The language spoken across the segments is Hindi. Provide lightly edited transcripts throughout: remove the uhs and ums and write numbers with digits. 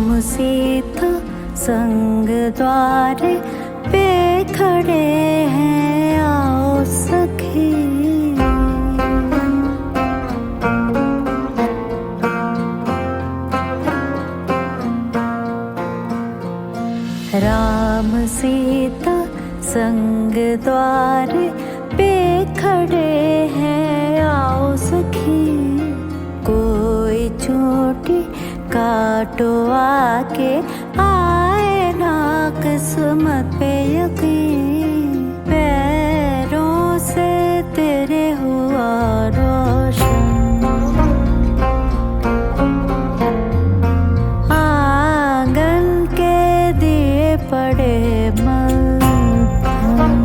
सीता संग द्वार पे खड़े हैं, आओ सखी। राम सीता संग द्वार पे खड़े हैं, आओ सखी। कोई चोटी काटो आके, आए ना किस्मत पे यकीन। पैरों से तेरे हुआ रोशन, आंगन के दिए पड़े मलहम।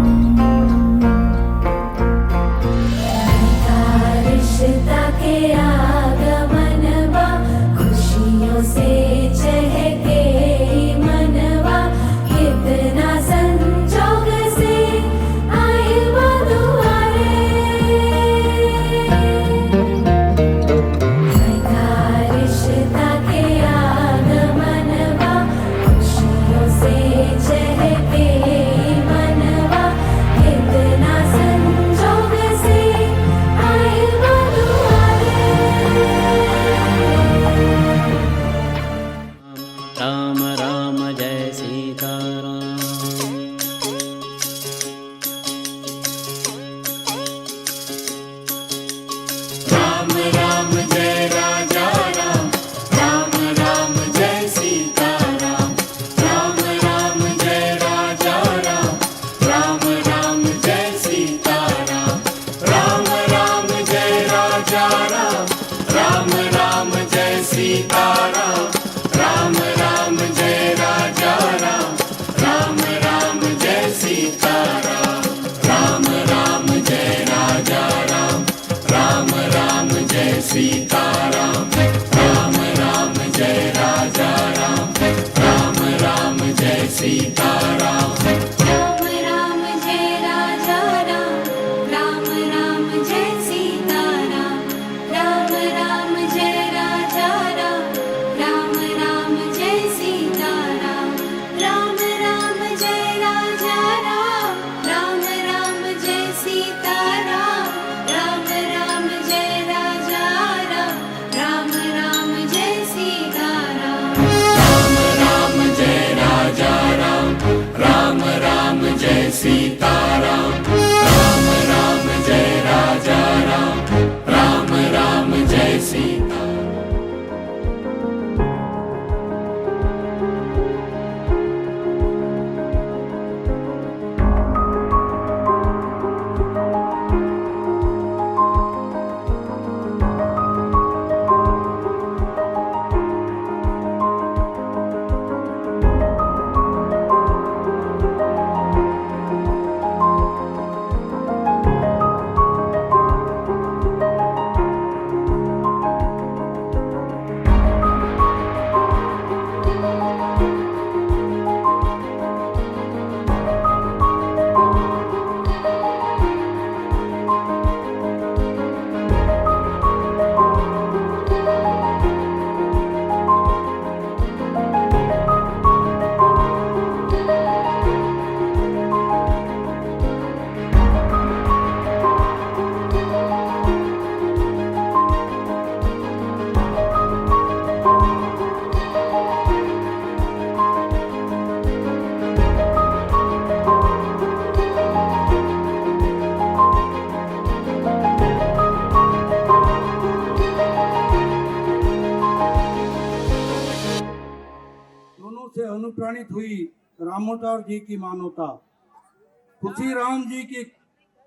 रिश्ता के आगमनवा, खुशियों से चहके मनवा। कितना संजोग से आए वो दुआरे, रिश्ता के आगमनवा, खुशियों से चहके मनवा। कितना संजोग से आए वो दुआरे। राम राम जय सीताराम। राम राम जय राजा राम, राम राम जय सीताराम। राम राम जय राजा राम, राम राम जय सीताराम। राम राम जय राजा राम, राम राम जय सीताराम। राम राम जय राजा राम, राम राम जय सीताराम। राम राम जय राजा राम, राम राम जय सीताराम। राम राम जय राजा राम, राम राम जय सीताराम। राम राम जय राजा राम, राम राम जय सीताराम। राम राम जय राजा राम, राम राम जय सीताराम। राम राम जय राजा राम, राम राम जय सीताराम। राम राम जय राजा राम, राम राम जय सीताराम। राम राम जय राजा राम, राम राम जय सीताराम। राम राम जय राजा राम, राम राम जय सीताराम। से अनुप्राणित हुई रामोतार जी की मानवता। खुशी राम जी की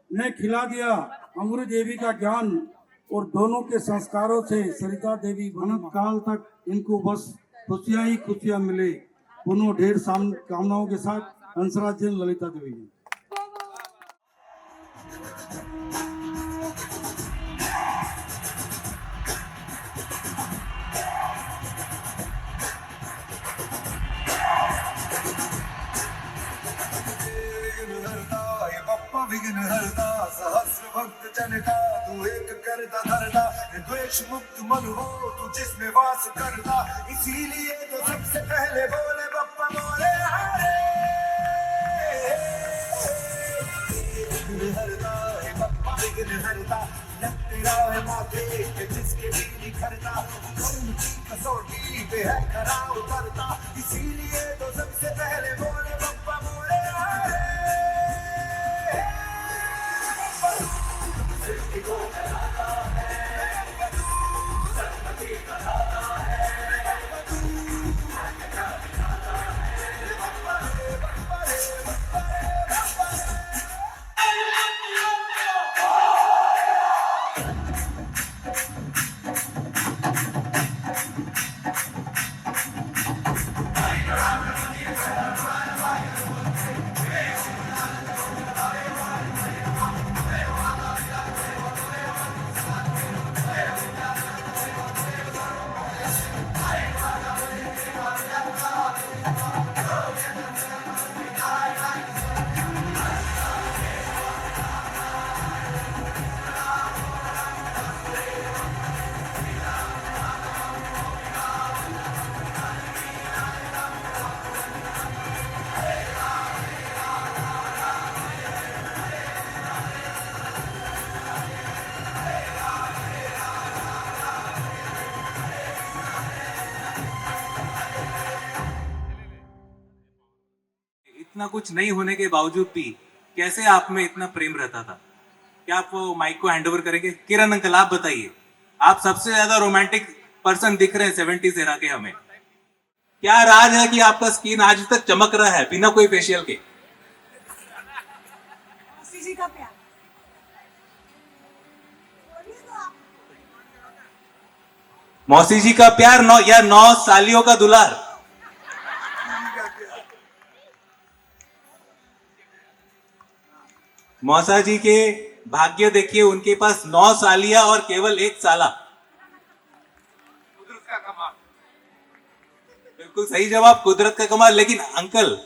ने खिला दिया अमृत देवी का ज्ञान, और दोनों के संस्कारों से सरिता देवी अनंत काल तक इनको बस खुशियां ही खुशियां मिले। पुनः ढेर कामनाओं के साथ हंसराज जी, ललिता देवी जी। विघ्न हरता सहस्र भक्त जनता, तू एक करता धरता, द्वेष मुक्त मन हो तू जिसमें वास करता। इसीलिए तो सबसे पहले बोले बप्पा मोरे हरे विघ्न हरता है बप्पा विघ्न हरता तेरा है माथे पे जिसके भी निखरता कौन की कसौटी पे है खरा उतरता इसीलिए तो सबसे पहले बोले बप्पा मोरे हरे इतना कुछ नहीं होने के बावजूद भी कैसे आप में इतना प्रेम रहता था? क्या आप वो माइक को हैंड ओवर करेंगे? किरण अंकल आप बताइए, आप सबसे ज्यादा रोमांटिक पर्सन दिख रहे हैं 70s एरा के हमें। क्या राज है कि आपका स्किन आज तक चमक रहा है बिना कोई फेशियल के? मौसी जी का प्यार मौसी जी का प्यार या 9 सालियों का दुलार? मौसा जी के भाग्य देखिए, उनके पास 9 सालियां और केवल 1 साला। कुदरत का कमाल। बिल्कुल सही जवाब, कुदरत का कमाल। लेकिन अंकल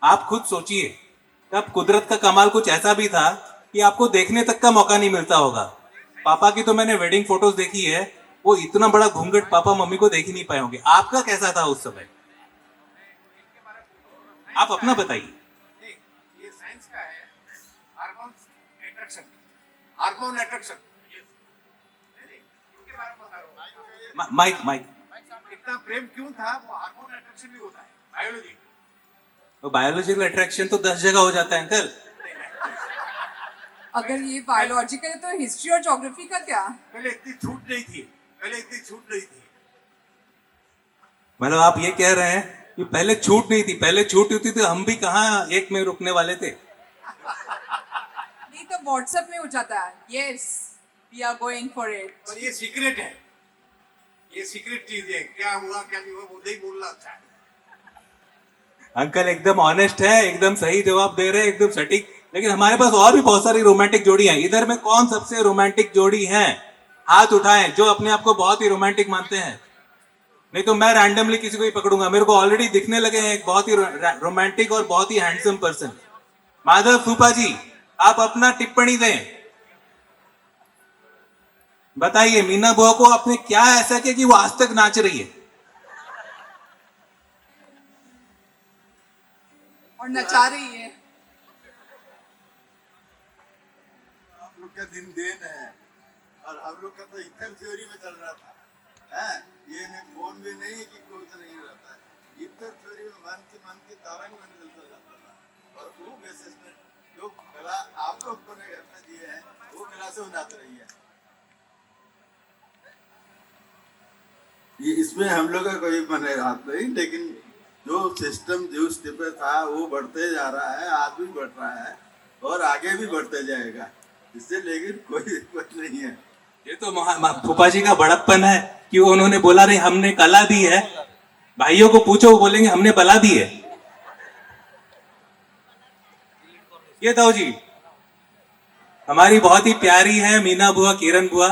आप खुद सोचिए, तब कुदरत का कमाल कुछ ऐसा भी था कि आपको देखने तक का मौका नहीं मिलता होगा। पापा की तो मैंने वेडिंग फोटोज देखी है, वो इतना बड़ा घूंघट पापा मम्मी को देख ही नहीं पाए होंगे। आपका कैसा था उस समय? आप अपना बताइए। ये साइंस का है, हार्मोन अट्रैक्शन इसके बारे में बता रहा हूं। माइक इतना प्रेम क्यों था? वो हार्मोन अट्रैक्शन भी होता है, बायोलॉजी। तो बायोलॉजिकल अट्रैक्शन तो 10 जगह हो जाता है अंकल। अगर ये बायोलॉजिकल है तो हिस्ट्री और ज्योग्राफी का क्या? पहले इतनी छूट नहीं थी। मतलब आप ये कह रहे हैं कि पहले छूट नहीं थी? पहले छूट होती थी हम भी कहाँ एक में रुकने वाले थे। नहीं तो व्हाट्सएप में हो जाता है, yes we are going for it. और ये सीक्रेट है, ये सीक्रेट चीज है। क्या हुआ क्या नहीं हुआ वो नहीं बोलना अच्छा है। अंकल एकदम ऑनेस्ट है, एकदम सही जवाब दे रहे हैं, एकदम सटीक। लेकिन हमारे पास और भी बहुत सारी रोमांटिक जोड़ी हैं। इधर में कौन सबसे रोमांटिक जोड़ी है? हाथ उठाएं जो अपने आप को बहुत ही रोमांटिक मानते हैं। नहीं तो मैं रैंडमली किसी को ही पकड़ूंगा। मेरे को ऑलरेडी दिखने लगे हैं एक बहुत ही रोमांटिक और बहुत ही हैंडसम पर्सन। माधव फूफा जी, आप अपना टिप्पणी दें, बताइए मीना बुआ को आपने क्या ऐसा किया कि वो आज तक नाच रही है और नचा रही है? आप लोग का दिन देन है और हम लोग का तो इतर थ्योरी में चल रहा था। ये नहीं फोन भी नहीं कि कुछ नहीं रहता है, इतर थ्योरी में मन की तरंग में निकलता जाता था। और वो बेसिस में जो कला आप लोग को दिए हैं वो कला से उन्नत रही है। ये इसमें हम लोग का कोई मने हाथ नहीं, लेकिन जो सिस्टम जो स्टेप पे था वो बढ़ते जा रहा है, आज भी बढ़ रहा है और आगे भी बढ़ते जाएगा। इससे लेकिन कोई दिक्कत नहीं है। ये तो फूफा जी का बड़प्पन है कि उन्होंने बोला नहीं हमने कला दी है। भाइयों को पूछो, वो बोलेंगे हमने बला दी है। ये ताऊ जी हमारी बहुत ही प्यारी है मीना बुआ, किरण बुआ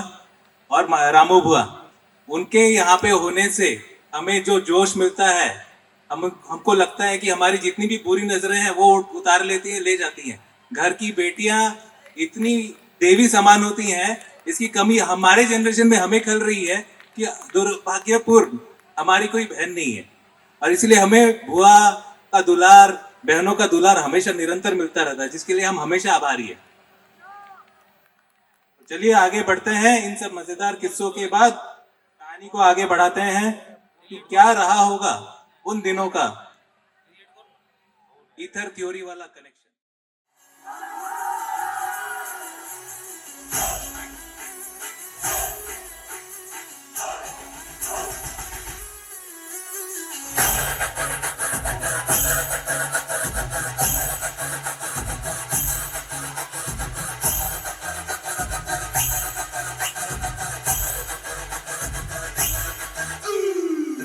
और रामू बुआ। उनके यहाँ पे होने से हमें जो जोश मिलता है, हमको लगता है कि हमारी जितनी भी बुरी नजरें हैं वो उतार लेती हैं, ले जाती हैं। घर की बेटियां इतनी देवी समान होती हैं, इसकी कमी हमारे जनरेशन में हमें खल रही है कि दुर्भाग्यपूर्ण हमारी कोई बहन नहीं है। और इसलिए हमें बुआ का दुलार, बहनों का दुलार हमेशा निरंतर मिलता रहता है, जिसके लिए हम हमेशा आभारी है। चलिए आगे बढ़ते हैं। इन सब मजेदार किस्सों के बाद कहानी को आगे बढ़ाते हैं कि क्या रहा होगा उन दिनों का ईथर थ्योरी वाला कनेक्शन।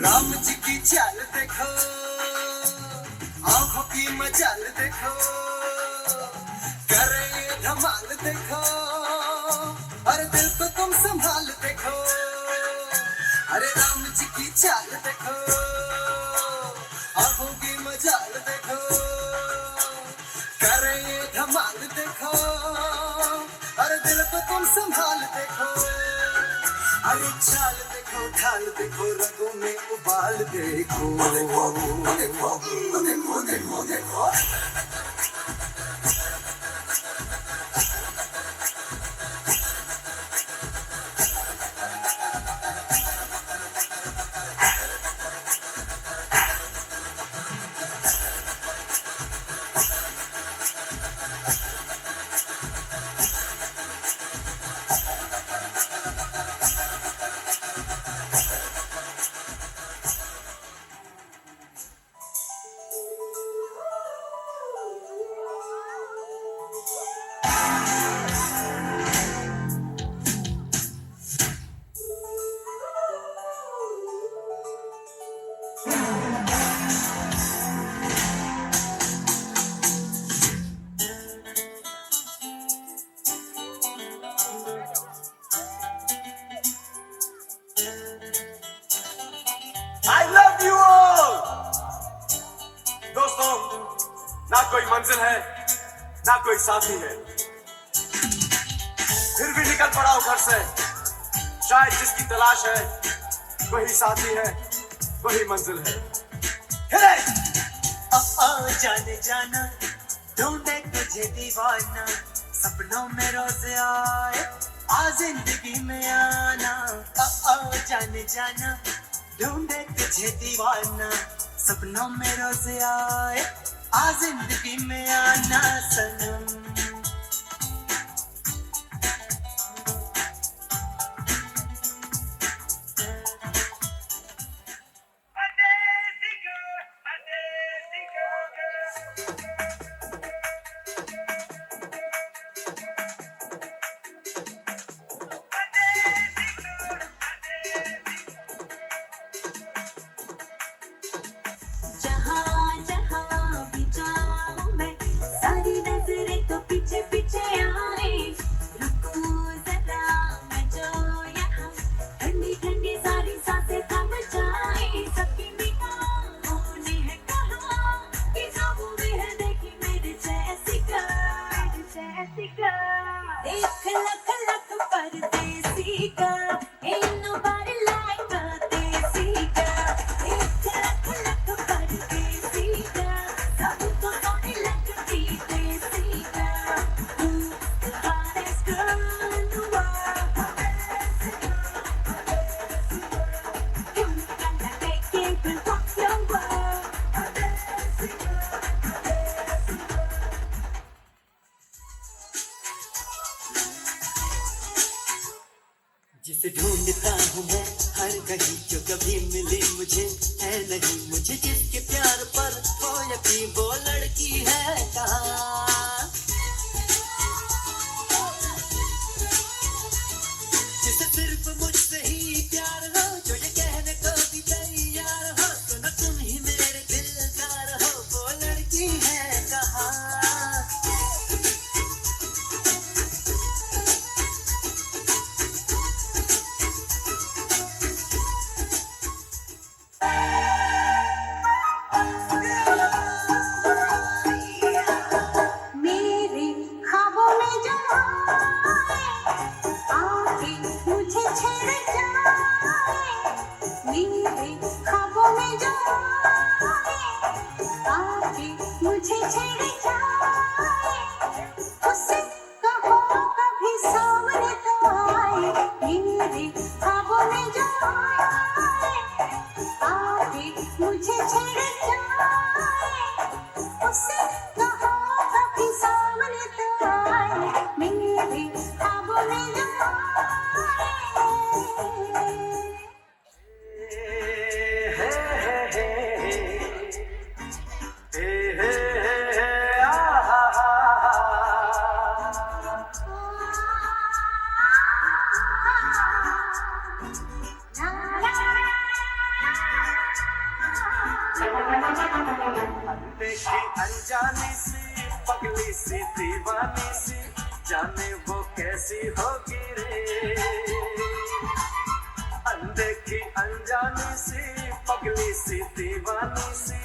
राम जी की चाल देखो, आंखों की मचाल देखो, करे ये धमाल देखो, अरे दिल को तुम संभाल देखो। अरे राम जी की चाल देखो, आंखों की मचाल देखो, करे ये धमाल देखो, अरे दिल को तुम संभाल देखो। अरे चाल देखो, ढाल देखो, रगों में उबाल देखो, देखो, देखो, देखो, देखो, देखो। I love you all! दोस्तों, ना कोई मंजिल है, ना कोई साथी है, फिर भी निकल पड़ा हूं घर से। शायद जिसकी तलाश है वही साथी है, वही मंजिल है। जाने जाना ढूंढे तुझे दीवाना, सपनों में रोज आए आ जिंदगी में आना। जाने जाना ढूंढे तुझे दीवाना, सपनों में रोज आए आ जिंदगी में आना सनम। जहाँ जहाँ भी जाऊँ मैं, सारी नजरें तो पीछे पीछे आए। रुको जरा मैं जो यहाँ, ठंडी ठंडी सारी सांसें थम जाए। सबकी निगाहों ने है कहा कि ख्वाबों में है देखी मेरे जैसी का, मेरे जैसी का। एक लख लख परदेसी का, ain't nobody like a देसी का। एक लख लख परदेसी का, सबको सोने लगती देसी का। The hottest girl in the world, you gotta take it and rock your world. जिसे ढूंढता हूँ मैं हर कहीं, जो कभी मिली मुझे है नहीं। मुझे जिसके प्यार पर हो यकीन, वो लड़की है कहाँ। जिसे सिर्फ मुझसे ही प्यार हो, जो ये कहने को भी तैयार हो, सुनो तुम ही मेरे दिलदार हो, वो लड़की है कहाँ। मुझे छेड़ जाए उससे कहो कभी सामने तो आए मेरे ख्वाबों में जो आए आके मुझे छेड़ जाए उससे कहो कभी सामने तो आए मेरे ख्वाबों में जो देखी अनजानी सी पगली सी दीवानी सी जाने वो कैसी होगी रे अनदेखी अनजानी सी पगली सी दीवानी सी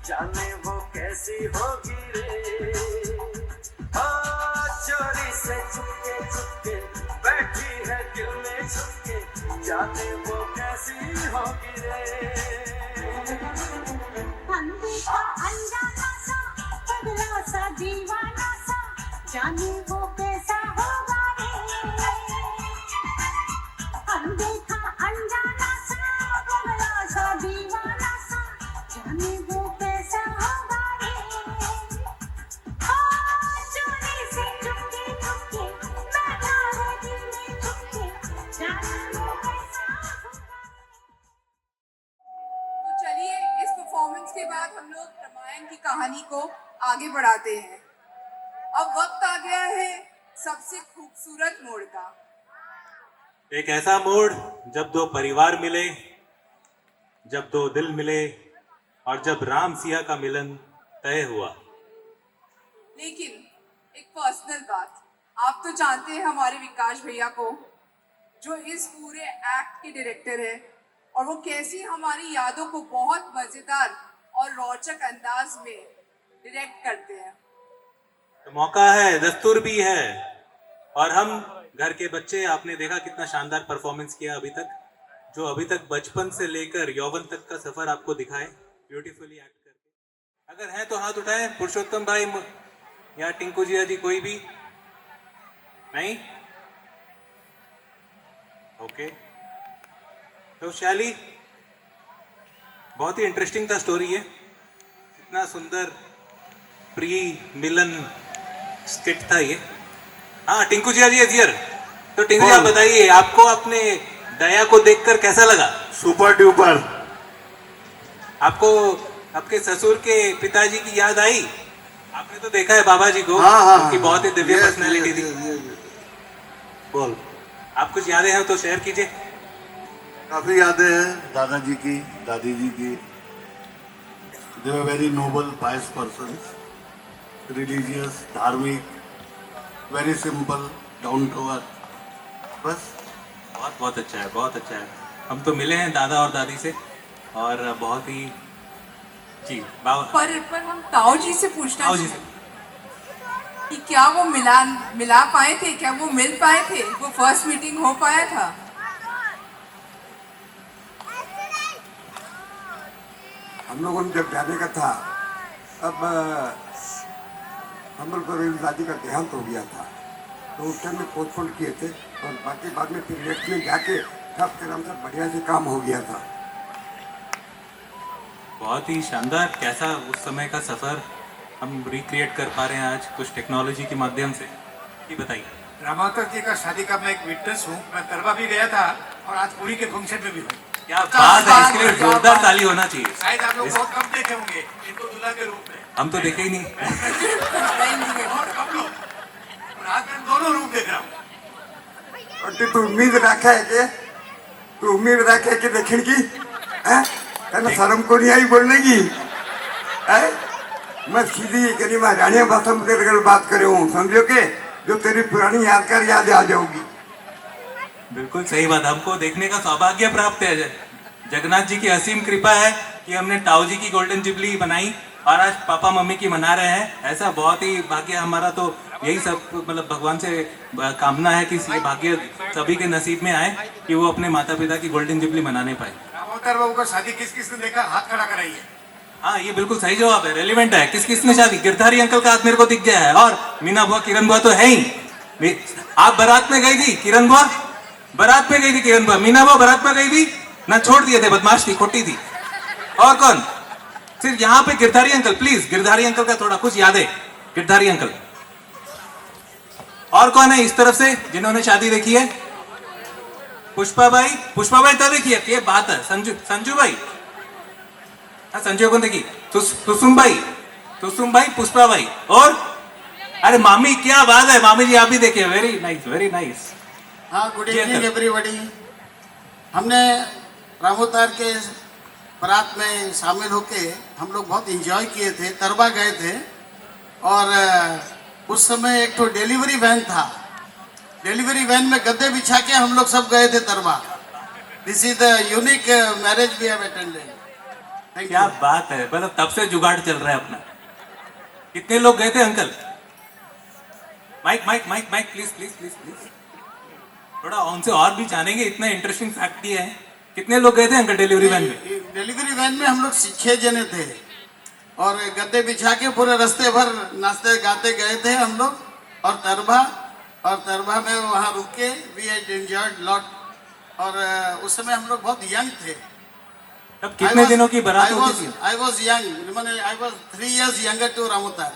जाने वो कैसी होगी रे चोरी से चुपके बैठी है दिल में छुपके जाने वो कैसी होगी रे अनदेखा अनजाना सा पगला सा दीवाना सा जाने वो कैसा होगा रे अनदेखा अनजाना सा पगला सा दीवाना सा जाने वो कैसा होगा रे चोरी से चुपके बैठा है दिल में छुपके जाने वो कैसा होगा तो चलिए इस परफॉर्मेंस के बाद हम लोग रामायण की कहानी को आगे बढ़ाते हैं। अब वक्त आ गया है सबसे खूबसूरत मोड़ का। एक ऐसा मोड़ जब दो परिवार मिले, जब दो दिल मिले और जब राम सिया का मिलन तय हुआ। लेकिन एक पर्सनल बात, आप तो जानते हैं हमारे विकास भैया को, जो इस पूरे एक्ट के डायरेक्टर है, और वो कैसी हमारी यादों को बहुत मजेदार और रोचक अंदाज में डायरेक्ट करते हैं। तो मौका है, दस्तूर भी है, और हम घर के बच्चे, आपने देखा कितना शानदार परफॉर्मेंस किया अभी तक, जो अभी तक बचपन से लेकर यौवन तक का सफर आपको दिखाए ब्यूटीफुली एक्ट करके। अगर है तो हाथ उठाएं, पुरुषोत्तम भाई या टिंकू जिया जी, कोई भी नहीं? ओके, तो शैली, बहुत ही इंटरेस्टिंग था स्टोरी है, इतना सुंदर प्री मिलन स्किट था ये। हाँ, टिंकू जी इज हियर। तो टिंकू जी आप बताइए, आपको अपने दया को देखकर कैसा लगा? Super duper. आपको आपके ससुर के पिताजी की याद आई? आपने तो देखा है बाबा जी को, हाँ, हाँ, उनकी बहुत ही दिव्य yes, पर्सनैलिटी yes, थी। yes, yes। बोल। आप कुछ यादें हैं तो शेयर कीजिए। काफी यादें हैं दादाजी की, दादी जी की। They were very noble pious persons, religious, धार्मिक, very simple, down to earth. बस बहुत बहुत अच्छा है, बहुत अच्छा है। हम तो मिले हैं दादा और दादी से, और बहुत ही जी बाबा। पर हम ताऊ जी से पूछना ताऊ जी चाहेंगे कि क्या वो मिला पाए थे, क्या वो मिल पाए थे, वो फर्स्ट मीटिंग हो पाया था? हम लोगों ने जब जाने का था, अब संबलपुर में दादी का देहांत हो गया था, तो उस टाइम में पोस्टपोन किए थे, और बाकी बाद में फिर नेक्स्ट में जाके सब तरह से बढ़िया से काम हो गया था। बहुत ही शानदार, कैसा उस समय का सफर हम रिक्रिएट कर पा रहे हैं आज कुछ टेक्नोलॉजी के माध्यम से। ये बताइए। रामावतार जी का शादी का मैं एक विटनेस हूँ, मैं करवा भी गया था और आज पूरी के फंक्शन में भी हूँ। क्या बात है, इसके लिए जोरदार ताली होना चाहिए। शायद आप लोग बहुत कम देखे होंगे इनको दूल्हा के रूप में। हम तो देखे ही नहीं। बहुत कम लोग, और आज मैं दोनों रूप देख रहा हूँ। और तू उम्मीद रखा है कि देखने की है शर्म को नहीं आई बोलने की है? मैं सीधी करी मैं रानिया भाषा में तेरे को बात करे हूँ, समझो के जो तेरी पुरानी यादगार याद आ जाओगी। बिल्कुल सही बात, हमको देखने का सौभाग्य प्राप्त है। जगन्नाथ जी की असीम कृपा है कि हमने ताऊ जी की गोल्डन जुबली बनाई और आज पापा मम्मी की मना रहे हैं। ऐसा बहुत ही भाग्य हमारा, तो यही सब मतलब भगवान से कामना है कि ये भाग्य सभी के नसीब में आए कि वो अपने माता पिता की गोल्डन जुबली मनाने पाए। रामावतार बाबू का शादी किस किस ने देखा? हाथ खड़ा कराइए। हाँ ये बिल्कुल सही जवाब है, रेलिवेंट है। किस किसने शादी? गिरधारी अंकल का हाथ मेरे को दिख गया है, और मीना बुआ किरण बुआ तो है ही। आप बारात में गई थी किरण बुआ? बारात में गई थी किरण बुआ। मीना बुआ बारात में गई थी ना, छोड़ दिए थे, बदमाश थी, खोटी थी। और कौन? सिर्फ यहाँ पे Girdhari uncle. Please Girdhari uncle का थोड़ा कुछ याद है? गिरधारी अंकल। और कौन है इस तरफ से जिन्होंने शादी देखी है? पुष्पा भाई। पुष्पा भाई तो देखी है, क्या बात है। संजू भाई, हाँ संजू कौन देखी? तुसुम भाई, पुष्पा भाई, और अरे मामी, क्या बात है मामी जी, आप भी देखिए। Very nice, very nice. हाँ, गुड इवनिंग एवरीबॉडी। हमने रामोतार के बारात में शामिल होके हम लोग बहुत एंजॉय किए थे, तरबा गए थे। और उस समय एक तो डिलीवरी वैन था, डिलीवरी वैन में गद्दे बिछा के हम लोग सब गए थे तरबा। This is the unique marriage we have attended. क्या बात है, मतलब तब से जुगाड़ चल रहा है अपना। कितने लोग गए थे uncle? Mike mike mike mike, please please please please. थोड़ा उनसे और भी जानेंगे, इतना इंटरेस्टिंग फैक्ट दिया है। कितने लोग गए थे अंकल डिलीवरी वैन में? डिलीवरी वैन में हम लोग 6 जने थे, और गद्दे बिछा के पूरे रास्ते भर नाचते गाते गए थे हम लोग। और तरबा में वहाँ रुक के वी हैड एंजॉयड लॉट। और उस समय हम लोग बहुत यंग थे। तब कितने दिनों की बारात होती थी? आई वॉज यंग, मैंने I was 3 years younger to Ramotar.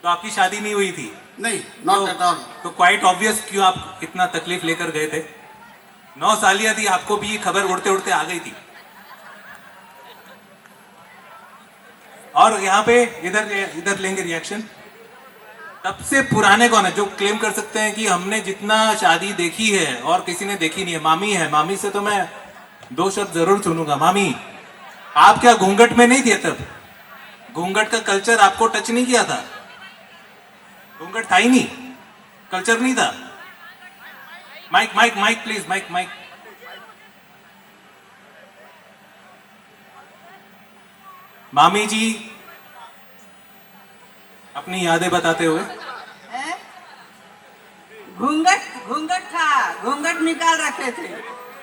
तो आपकी शादी नहीं हुई थी? नहीं, नॉट एट ऑल। तो क्वाइट ऑब्वियस क्यों आप इतना तकलीफ लेकर गए थे। 9 सालिया थी, आपको भी ये खबर उड़ते उड़ते आ गई थी। और यहाँ पे इधर लेंगे रिएक्शन। सबसे पुराने कौन है जो क्लेम कर सकते हैं कि हमने जितना शादी देखी है और किसी ने देखी नहीं है? मामी है। मामी से तो मैं 2 शब्द जरूर सुनूंगा। मामी, आप क्या घूंघट में नहीं थे तब? घूंघट का कल्चर आपको टच नहीं किया था? घूंघट था ही नहीं, कल्चर नहीं था। Mike mike mike please, mike mike. मामी जी अपनी यादें बताते हुए। घूंघट था, घूंघट निकाल रखे थे,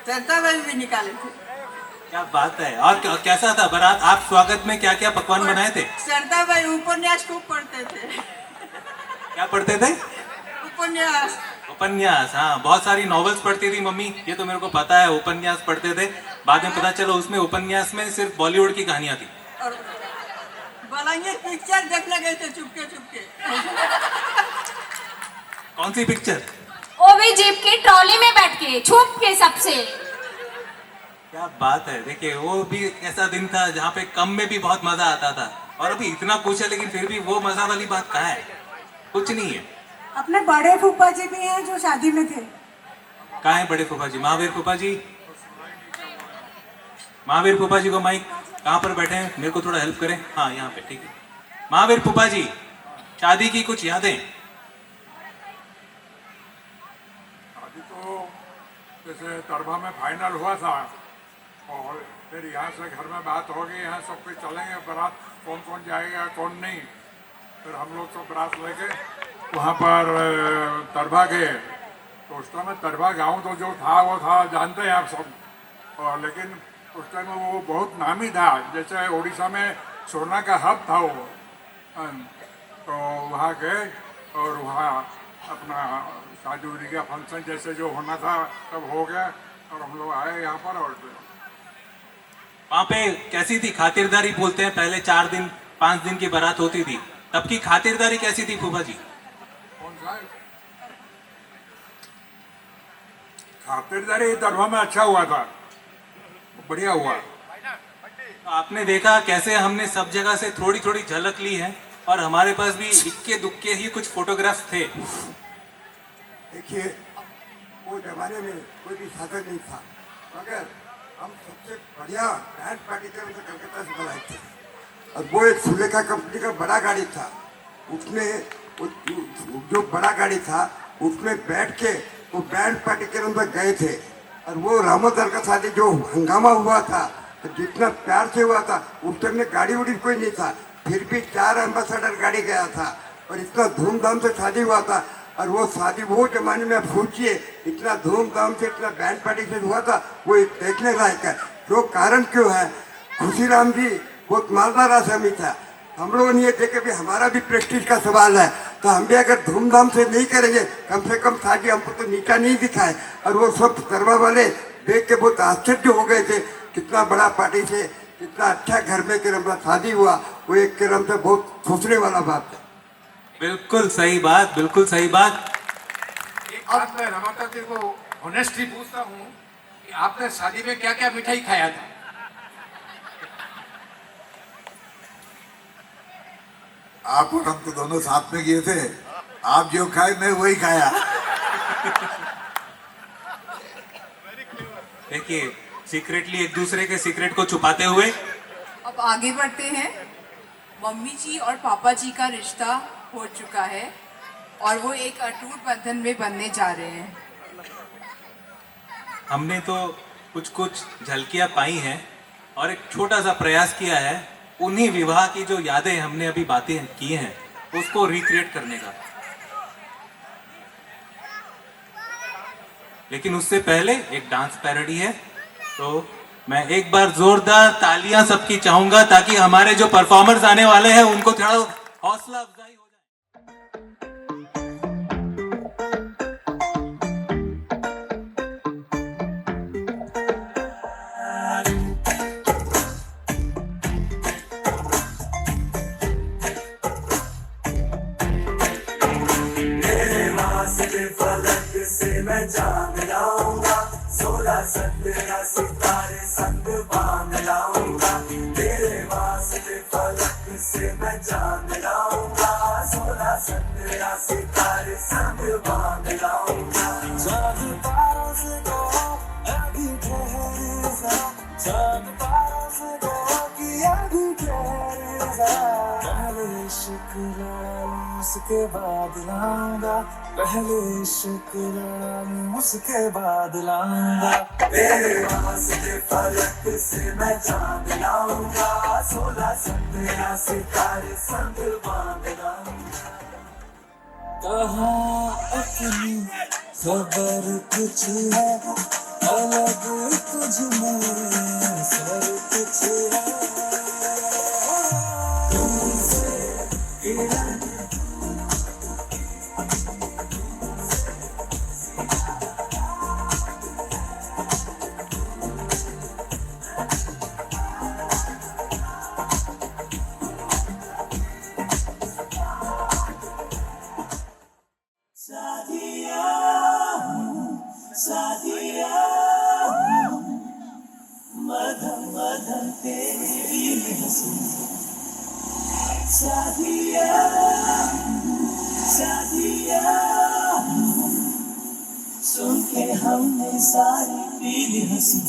सरता भाई भी निकाले थे। क्या बात है। और कैसा था बारात? आप स्वागत में क्या क्या पकवान बनाए थे? सरता भाई उपन्यास खूब पढ़ते थे। क्या पढ़ते थे? उपन्यास। हाँ, बहुत सारी नॉवेल्स पढ़ती थी मम्मी, ये तो मेरे को पता है। उपन्यास पढ़ते थे, बाद में पता चला उसमें उपन्यास में सिर्फ बॉलीवुड की कहानियां थी। और बलांगीर पिक्चर देखने गए थे चुपके चुपके। कौन सी पिक्चर? वो भी जीप की ट्रॉली में बैठ के छुप के सबसे। क्या बात है। देखिए, वो भी ऐसा दिन था जहाँ पे कम में भी बहुत मजा आता था, और अभी इतना कुछ है लेकिन फिर भी वो मजा वाली बात कहाँ है? कुछ नहीं है। अपने बड़े फूफा जी भी हैं जो शादी में थे। कहाँ है बड़े फूफा जी? महावीर फूफा जी, महावीर फूफा जी को माइक। कहाँ पर बैठे हैं? मेरे को थोड़ा हेल्प करें। हाँ, यहाँ पे, ठीक है। महावीर फूफा जी, शादी की कुछ यादें? शादी तो जैसे तरबा में फाइनल हुआ था, और फिर यहाँ से घर में बात हो गई, यहाँ सब कोई चलेंगे बारात, कौन कौन जाएगा कौन नहीं। फिर हम लोग सब बारात लेके वहाँ पर तरबा गए। तो उस टाइम तरबा गाँव तो जो था वो था, जानते हैं आप सब। और लेकिन उस टाइम वो बहुत नामी था, जैसे उड़ीसा में सोना का हब था वो। तो वहाँ गए और वहाँ अपना शादी उदी का फंक्शन जैसे जो होना था सब हो गया, और हम लोग आए यहाँ पर। और वहाँ पे कैसी थी खातिरदारी? बोलते हैं पहले 4 दिन 5 दिन की बारात होती थी, तब की खातिरदारी कैसी थी फूफा जी? कौन सा खातिरदारी तरबा में अच्छा हुआ था, बढ़िया हुआ। तो आपने देखा कैसे हमने सब जगह से थोड़ी थोड़ी झलक ली है, और हमारे पास भी इक्के दुक्के ही कुछ फोटोग्राफ्स थे। देखिए, वो जमाने में कोई भी साधन नहीं था, मगर हम सबसे बढ़िया बैंड पार्टी से कलकत्ता से बुलाए थे। और वो एक सुलेखा कंपनी का बड़ा गाड़ी था, उसमें जो बड़ा गाड़ी था उसमें बैठ के वो बैंड पार्टी के अंदर गए थे। और वो रामोदर का शादी जो हंगामा हुआ था, तो जितना प्यार से हुआ था, उस टाइम में गाड़ी उड़ी कोई नहीं था, फिर भी 4 एम्बेसडर गाड़ी गया था, और इतना धूमधाम से शादी हुआ था। और वो शादी वो जमाने में आप सोचिए, इतना धूमधाम से, इतना बैंड पार्टी से हुआ था, वो एक देखने लायक है। जो कारण क्यों है, खुशीराम जी बहुत मालदार आसामी था। हम लोगों ने ये देखे भी हमारा भी प्रेस्टीज का सवाल है, तो हम भी अगर धूमधाम से नहीं करेंगे, कम से कम शादी हमको तो नीचा नहीं दिखाए। और वो सब दरबार वाले देख के बहुत आश्चर्य हो गए थे, कितना बड़ा पार्टी से कितना अच्छा घर में किरम शादी हुआ। वो एक किरम से बहुत सोचने वाला बात है। बिल्कुल सही बात, बिल्कुल सही बात। एक बात मैं रमाता जी को ऑनेस्टली पूछता हूँ कि आपने शादी में क्या क्या मिठाई खाया था? आप और हम तो दोनों साथ में गए थे, आप जो खाए मैं वही खाया। देखिए, सीक्रेटली एक दूसरे के सीक्रेट को छुपाते हुए अब आगे बढ़ते हैं। मम्मी जी और पापा जी का रिश्ता हो चुका है और वो एक अटूट बंधन में बनने जा रहे हैं। हमने तो कुछ कुछ झलकियां पाई हैं और एक छोटा सा प्रयास किया है उन्हीं विवाह की जो यादें हमने अभी बातें की हैं उसको रिक्रिएट करने का। लेकिन उससे पहले एक डांस पैरोडी है, तो मैं एक बार जोरदार तालियां सबकी चाहूंगा ताकि हमारे जो परफॉर्मर्स आने वाले हैं उनको थोड़ा हौसला अफजाई हो जाए। फलक से मैं जान लाऊंगा, 16 17 सितारे संग बांध लाऊंगा। तेरे वास्ते फलक से मैं जान लाऊंगा, 16 17 सितारे संग बांध लाऊंगा। चांद तारों से कहो अभी ठहरे जा, चांद तारों से कहो कि अभी ठहरे जा। पहले इश्क लड़ा लूं उसके बाद लाऊंगा, पहले इश्क लड़ा लूं उसके बाद लाऊंगा। तेरे वास्ते फलक से मैं चांद लाऊंगा, 16 17 सितारे संग बांध लाऊंगा। कहाँ अपनी खबर कुछ है अलग तुझ में सर कुछ है। तुमसे किरण मधम मधम तेरी हंसी, सादिया सादिया सुन के हमने सारी पीली हंसी।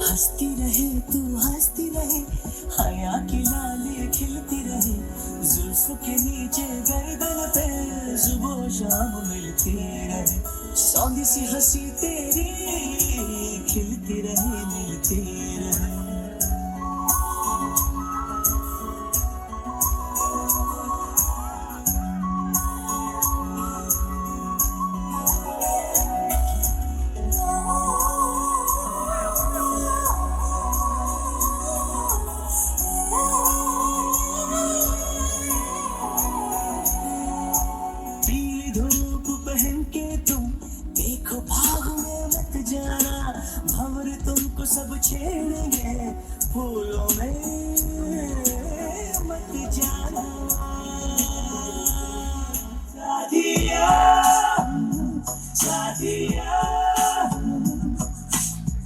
हंसती रहे तू हंसती रहे, हया की लाली खिलती रहे, जुल्फ के नीचे गर्दन पे सुबह शाम मिलती रहे। सौंधी सी हंसी तेरी खिलती रहे मिलती रहे। सब छेड़ेंगे फूलों में मत जाना। सादिया सादिया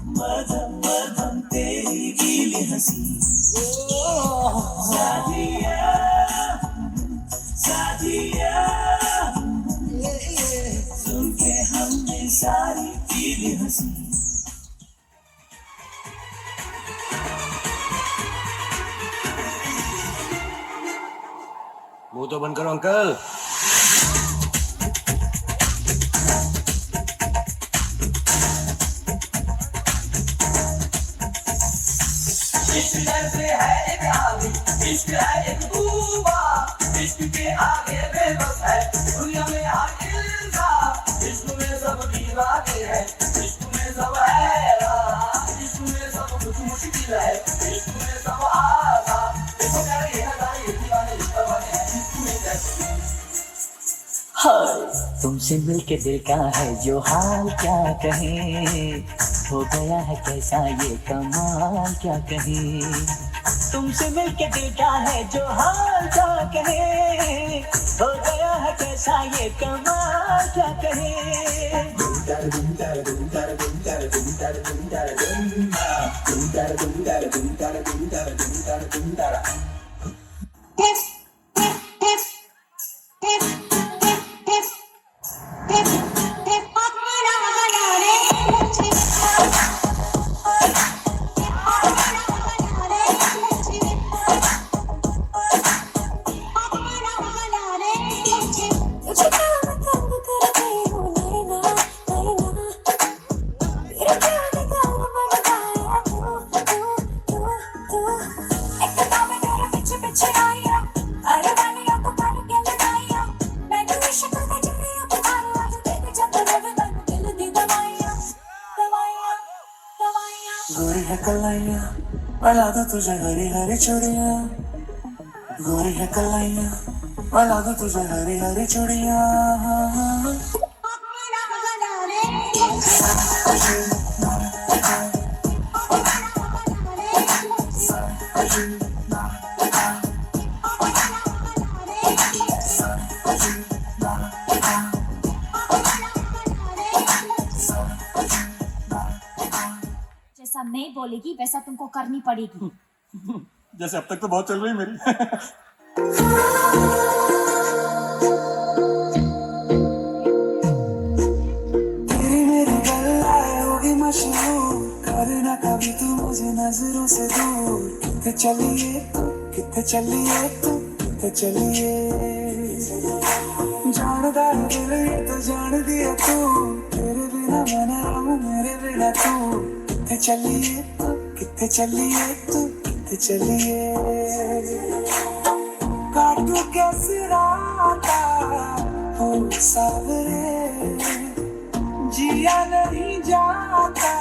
मधम मधम तेरी गीली हंसी। सादिया सादिया सुन के हमने सारी गीली हंसी। मुंह तो बंद करो अंकल। इश्क जैसे है एक आदि, इश्क है एक तूफा, इश्क के आगे बेबस है दुनिया में हर इंसान। इश्क में सब दीवाने हैं, इश्क में सब हैरान, इश्क में सब कुछ मुश्किल है, इश्क में सब आसान। देखो प्यारे ये नजारे ये दीवाने इश्क वाले हैं, इश्क में कैसे तुमसे मिलके दिल का है जो हाल क्या कहें, हो गया है कैसा ये कमाल क्या कहें। तुमसे मिलके दिल का है जो हाल क्या कहें, हो गया है कैसा ये कमाल क्या कहें। गोरी है कलाइया वाला दो तुझे हरी हरी चूड़िया, गोरी है कलाइया वाला दो तुझे हरी हरी चूड़िया। जैसा मैं बोलेगी वैसा तुमको करनी पड़ेगी। जैसे अब तक तो बहुत चल रही मेरी। तेरी मेरी गल्लाएं होगी मशहूर, करना कभी तू मुझे नजरों से दूर। कितने चलिए तू, कितने चलिए तू, कितने चलिए। जानदा है दिल ये तो जान दिया तू, तेरे बिना मैं ना रहूं मेरे बिना तू। कितने चलिए तू, कितने चलिए तू, कितने चलिए। काटू कैसे राता हो सावरे, जिया नहीं जाता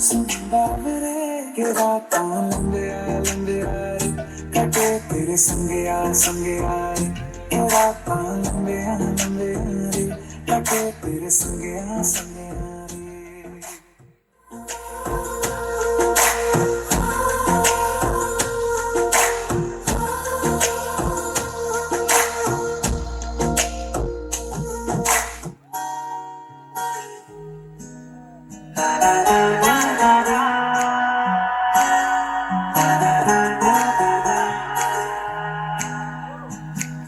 सुन बाबरे। के राता लंबे आए कटे तेरे संगे आए। के राता लंबे आए कटे तेरे संगे आए।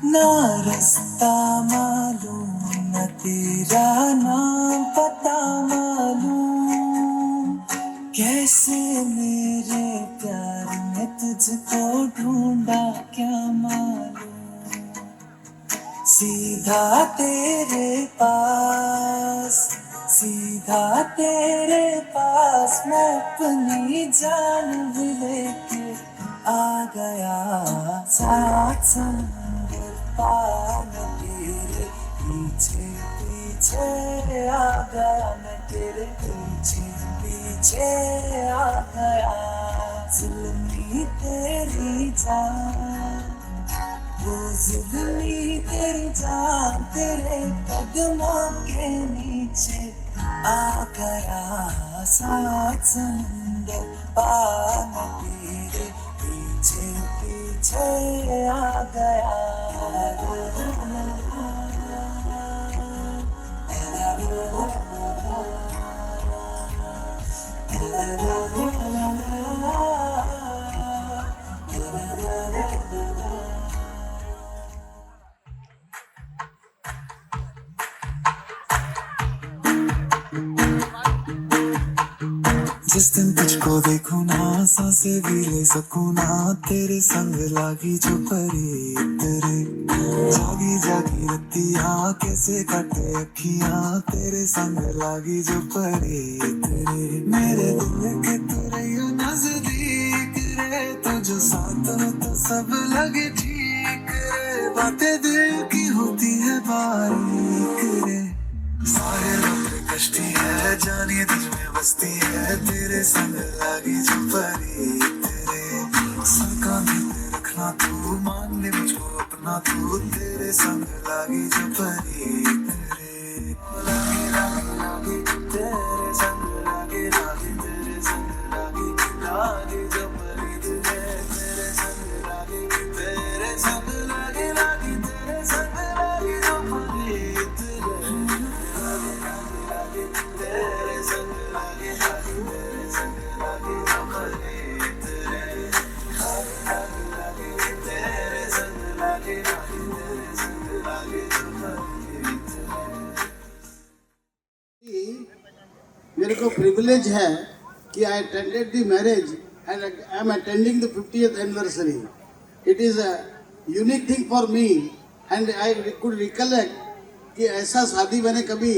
ना रास्ता मालूम न तेरा नाम पता मालूम, कैसे मेरे प्यार में तुझको ढूंढा क्या मालूम। सीधा तेरे पास, सीधा तेरे पास मैं अपनी जान भी लेके आ गया। साथ समंदर पार में तेरे पीछे पीछे आ गया, मैं तेरे पीछे पीछे आ गया। जुल्मी तेरी जान, वो जुल्मी तेरी जान तेरे कदमों के नीचे आ गया। साथ समंदर पार में तेरे पीछे पीछे आ गया। जिस दिन तुझको देखूं ना सांसें भी ले सकूं ना, तेरे संग लागी जो परी तेरे। जागी जागी रतियां कैसे काटे अखियां, तेरे संग लागी जो परी तेरे। मेरे दिल के तू रहियो नजदीक, जो साथ हो तो सब लगे ठीक रे, बातें दिल की होती है बारीक रे, सारे रात कश्ती है जाने दिल में बसती है, तेरे संग लागी जो परी तेरे, सर कांधे पे रखना तू, मान ले मुझको अपना तू, तेरे संग लागी जो परी तेरे, लागी लागी लागी तेरे संग लागी लागी तेरे संग लागी लागी जो परी तेरे, तेरे संग लागी तेरे संग लागी लागी तेरे संग लागी जो परी तेरे, लागी लागी लागी तेरे संग लागी लागी तेरे संग लागी जो परी तेरे, लागी लागी लागी तेरे संग लागी लागी तेरे संग लागी जो परी तेरे। मेरे को प्रिविलेज है कि I attended the marriage and I am attending the 50th anniversary. It is a unique thing for me and I could recollect कि ऐसा शादी मैंने कभी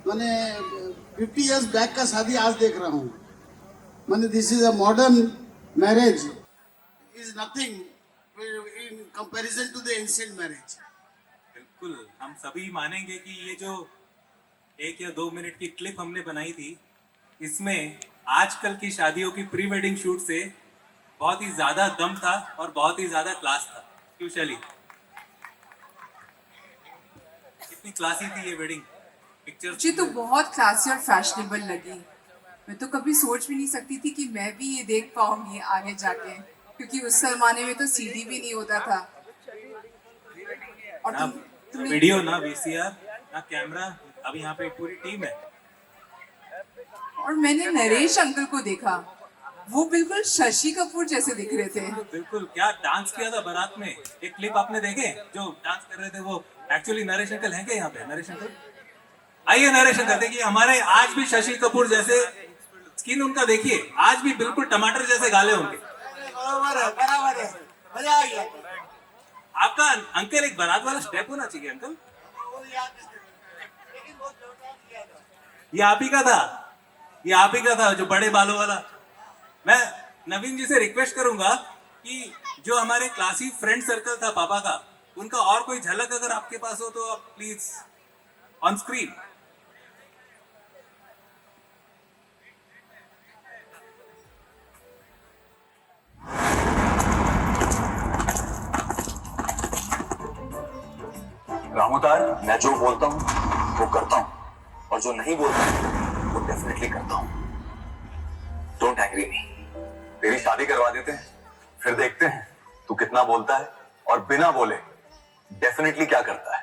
50 इयर्स बैक का शादी आज देख रहा हूँ. This is a modern marriage is nothing in comparison to the ancient marriage. बिल्कुल, हम सभी मानेंगे कि ये जो 1 या 2 मिनट की क्लिप हमने बनाई थी, इसमें आजकल की शादियों की प्री वेडिंग शूट से बहुत ही ज्यादा दम था और बहुत ही ज्यादा क्लास था. क्यों शैली? कितनी क्लासी थी ये वेडिंग पिक्चर? मुझे तो बहुत क्लासी और फैशनेबल लगी. मैं तो कभी सोच भी नहीं सकती थी कि मैं भी ये देख पाऊंगी आगे जाके, क्योंकि उस जमाने में तो सीडी भी नहीं होता था. और ना वीडियो, ना वीसीआर, ना कैमरा. अब यहाँ पे एक पूरी टीम है. और मैंने नरेश अंकल को देखा, वो बिल्कुल शशि कपूर जैसे दिख रहे थे. बिल्कुल, क्या डांस किया था बारात में. एक क्लिप आपने देखे जो डांस कर रहे थे, वो एक्चुअली नरेश अंकल हैं क्या यहाँ पे? नरेश अंकल आइए. नरेश अंकल देखिए, हमारे आज भी शशि कपूर जैसे स्किन उनका देखिए, आज भी बिल्कुल टमाटर जैसे गाले होंगे. बराबर है, मजा आ गया. आपका अंकल एक बारात वाला स्टेप होना चाहिए अंकल. ये आप ही का था, ये आप ही का था जो बड़े बालों वाला. मैं नवीन जी से रिक्वेस्ट करूंगा कि जो हमारे क्लासी फ्रेंड सर्कल था पापा का, उनका और कोई झलक अगर आपके पास हो तो आप प्लीज ऑन स्क्रीन. रामोतार, मैं जो बोलता हूँ वो करता हूँ, और जो नहीं बोलता हूँ वो डेफिनेटली करता हूँ. डोंट एंग्री मी. तेरी शादी करवा देते हैं, फिर देखते हैं तू कितना बोलता है और बिना बोले डेफिनेटली क्या करता है.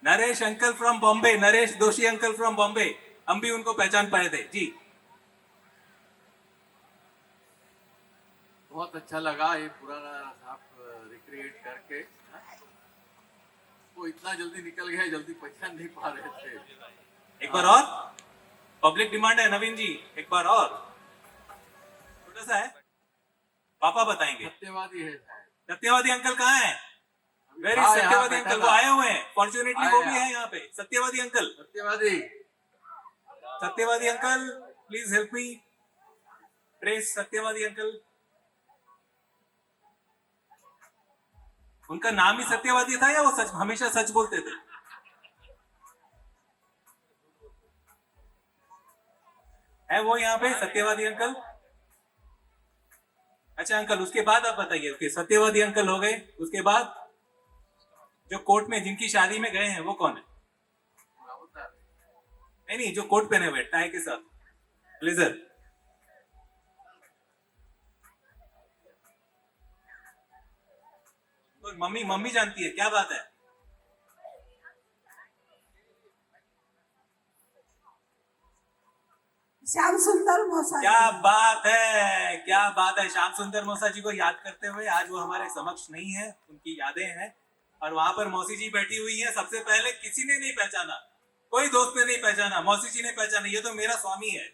नरेश अंकल फ्रॉम बॉम्बे, नरेश दोषी अंकल फ्रॉम बॉम्बे. हम भी उनको पहचान पाए थे जी. बहुत अच्छा लगा ये पुराना आप रिक्रिएट करके. वो इतना जल्दी निकल गया, जल्दी पहचान नहीं पा रहे थे. एक बार और पब्लिक डिमांड है नवीन जी, एक बार और. छोटा सा है, पापा बताएंगे. सत्यवादी है. सत्यवादी अंकल कहाँ है? वेरी हाँ, सत्यवादी यहाँ अंकल, बैठा वो था. आए हुए हैं. फॉर्चुनेटली आए वो भी यहाँ. है यहाँ पे. सत्यवादी अंकल, सत्यवादी, सत्यवादी uncle please help me. Press सत्यवादी अंकल. उनका नाम ही सत्यवादी था या वो सच हमेशा सच बोलते थे? है वो यहाँ पे सत्यवादी अंकल? अच्छा अंकल, उसके बाद आप बताइए. उसके सत्यवादी अंकल हो गए, उसके बाद जो कोर्ट में जिनकी शादी में गए हैं वो कौन है? नहीं, जो कोट पहने हुए टाई के साथ, ब्लेजर. तो मम्मी जानती है, क्या बात है. श्याम सुंदर मौसा. क्या बात है, क्या बात है. श्याम सुंदर मौसा जी को याद करते हुए आज वो हमारे समक्ष नहीं है, उनकी यादें हैं. और वहां पर मौसी जी बैठी हुई है. सबसे पहले किसी ने नहीं पहचाना, कोई दोस्त ने नहीं पहचाना, मौसी जी ने पहचाना. ये तो मेरा स्वामी है.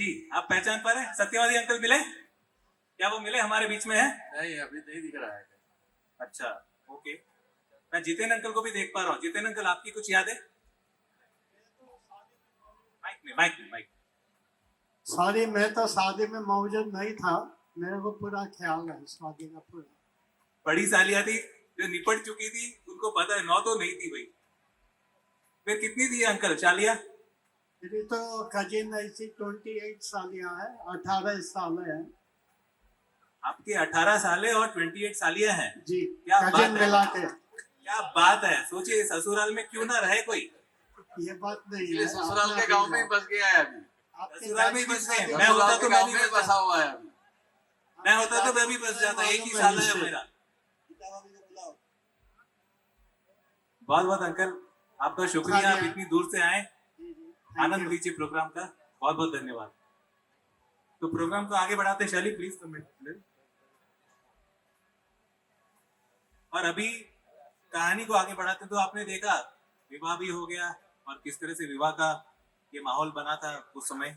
जी आप पहचान पा रहे हैं? सत्यवादी अंकल मिले क्या? वो मिले हमारे बीच में है? नहीं अभी नहीं दिख रहा है। अच्छा ओके, मैं जितेन अंकल को भी देख पा रहा हूँ। जितेन अंकल आपकी कुछ याद है? माइक शादी में तो शादी में मौजूद नहीं था, मेरे को पूरा ख्याल है शादी का पूरा। बड़ी सालिया थी जो निपट चुकी थी, उनको पता है 9 तो नहीं थी भाई। फिर कितनी थी अंकल चालिया? मेरी तो कजिन ऐसी 28 सालियां है, 18 साल है। आपके 18 साले और 28 सालियां हैं जी, क्या कजिन मिला के। क्या बात है, सोचिए ससुराल में क्यों ना रहे कोई। ये बात नहीं ये है, ससुराल के गांव में ही बस गया है अभी। ससुराल में ही बस गए। मैं ससुराल होता के तो मैं गांव भी में बसा हुआ है अभी। मैं होता तो मैं भी बस जाता, एक ही साल है मेरा। बहुत बहुत अंकल आपका शुक्रिया, आप इतनी दूर से आए, आनंद लीजिए प्रोग्राम का, बहुत बहुत धन्यवाद। तो प्रोग्राम को आगे बढ़ाते शैली प्लीज कमेंट। और अभी कहानी को आगे बढ़ाते तो आपने देखा विवाह भी हो गया और किस तरह से विवाह का ये माहौल बना था उस समय।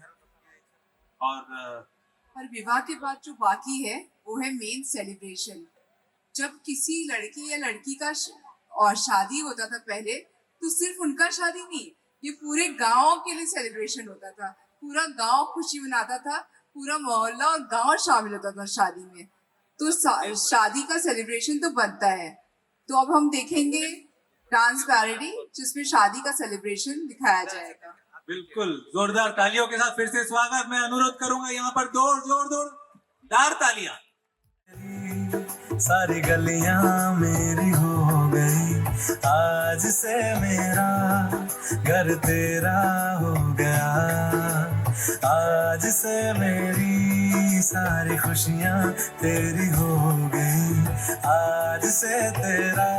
और विवाह के बाद जो बाकी है वो है मेन सेलिब्रेशन। जब किसी लड़के या लड़की का और शादी होता था पहले, तो सिर्फ उनका शादी नहीं, ये पूरे गांव के लिए सेलिब्रेशन होता था। पूरा गांव खुशी मनाता था, पूरा मोहल्ला और गांव शामिल होता था शादी में। तो शादी का सेलिब्रेशन तो बनता है। तो अब हम देखेंगे डांस पैरोडी जिसमें शादी का सेलिब्रेशन दिखाया जाएगा। बिल्कुल, जोरदार तालियों के साथ फिर से स्वागत। मैं अनुरोध करूंगा यहाँ पर जोरदार तालियां। सारी गलियां मेरी हो गई, आज से मेरा घर तेरा हो गया, आज से मेरी सारी खुशियां तेरी हो गई, आज से तेरा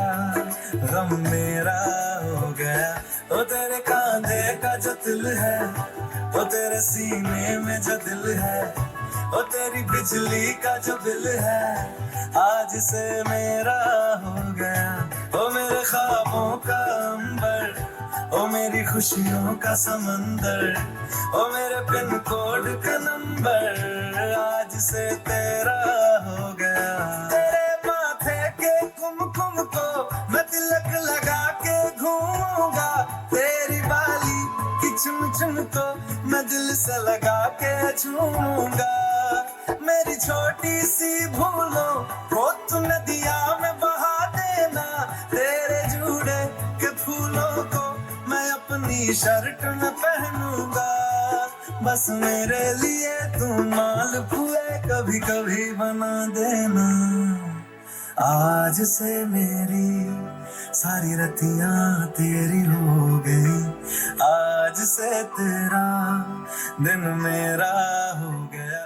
गम मेरा हो गया। ओ तेरे कांधे का जो दिल है, ओ तेरे सीने में जो दिल है, ओ तेरी बिजली का जो बिल है, आज से मेरा हो गया। ओ मेरे ख्वाबों का अंबर, ओ मेरी खुशियों का समंदर, ओ मेरे पिन कोड का नंबर, आज से तेरा हो गया। तेरे माथे के कुमकुम को मैं तिलक लगा के घूमूंगा, तेरी बाली की चुम चुम को मैं दिल से लगा के छूऊंगा। मेरी छोटी सी भूलों को तू नदिया में बहा देना, तेरे जुड़े के फूलों को मैं अपनी शर्ट में पहनूंगा। बस मेरे लिए तू मालपुए कभी कभी बना देना, आज से मेरी सारी रतियां तेरी हो गई, आज से तेरा दिन मेरा हो गया।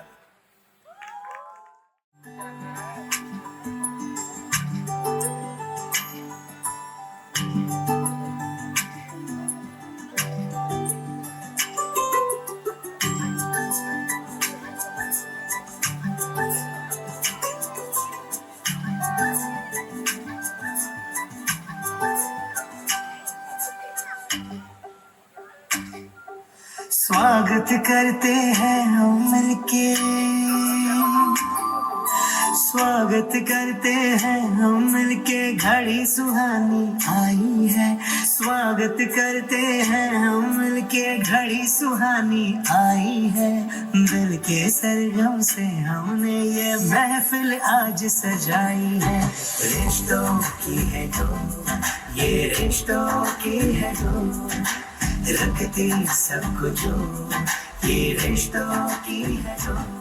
स्वागत करते हैं हम मिलके, स्वागत करते हैं हम मिलके, घड़ी सुहानी आई है, स्वागत करते हैं हम मिलके, घड़ी सुहानी आई है। दिल के सरगम से हमने ये महफिल आज सजाई है, रिश्तों की है डोर, ये रिश्तों की है डोर, रखती सबको जो ये रिश्तों की है डोर।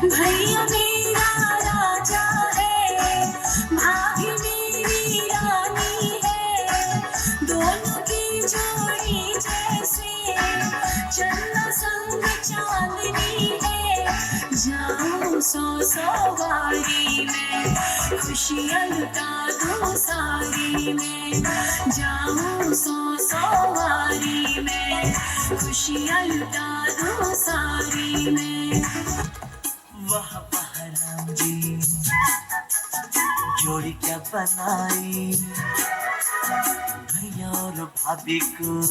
भैया मेरा राजा है, भाभी मेरी रानी है, दोनों की जोड़ी जैसे चन्ना संग चांदनी है। जाऊं सौ सवारी में, खुशियाँ लुटा दूं सारी में, जाऊं सौ सवारी में, खुशियाँ लुटा दूं सारी में। वाह वाह राम जी, जोड़ी क्या बनाई, भैया और भाभी को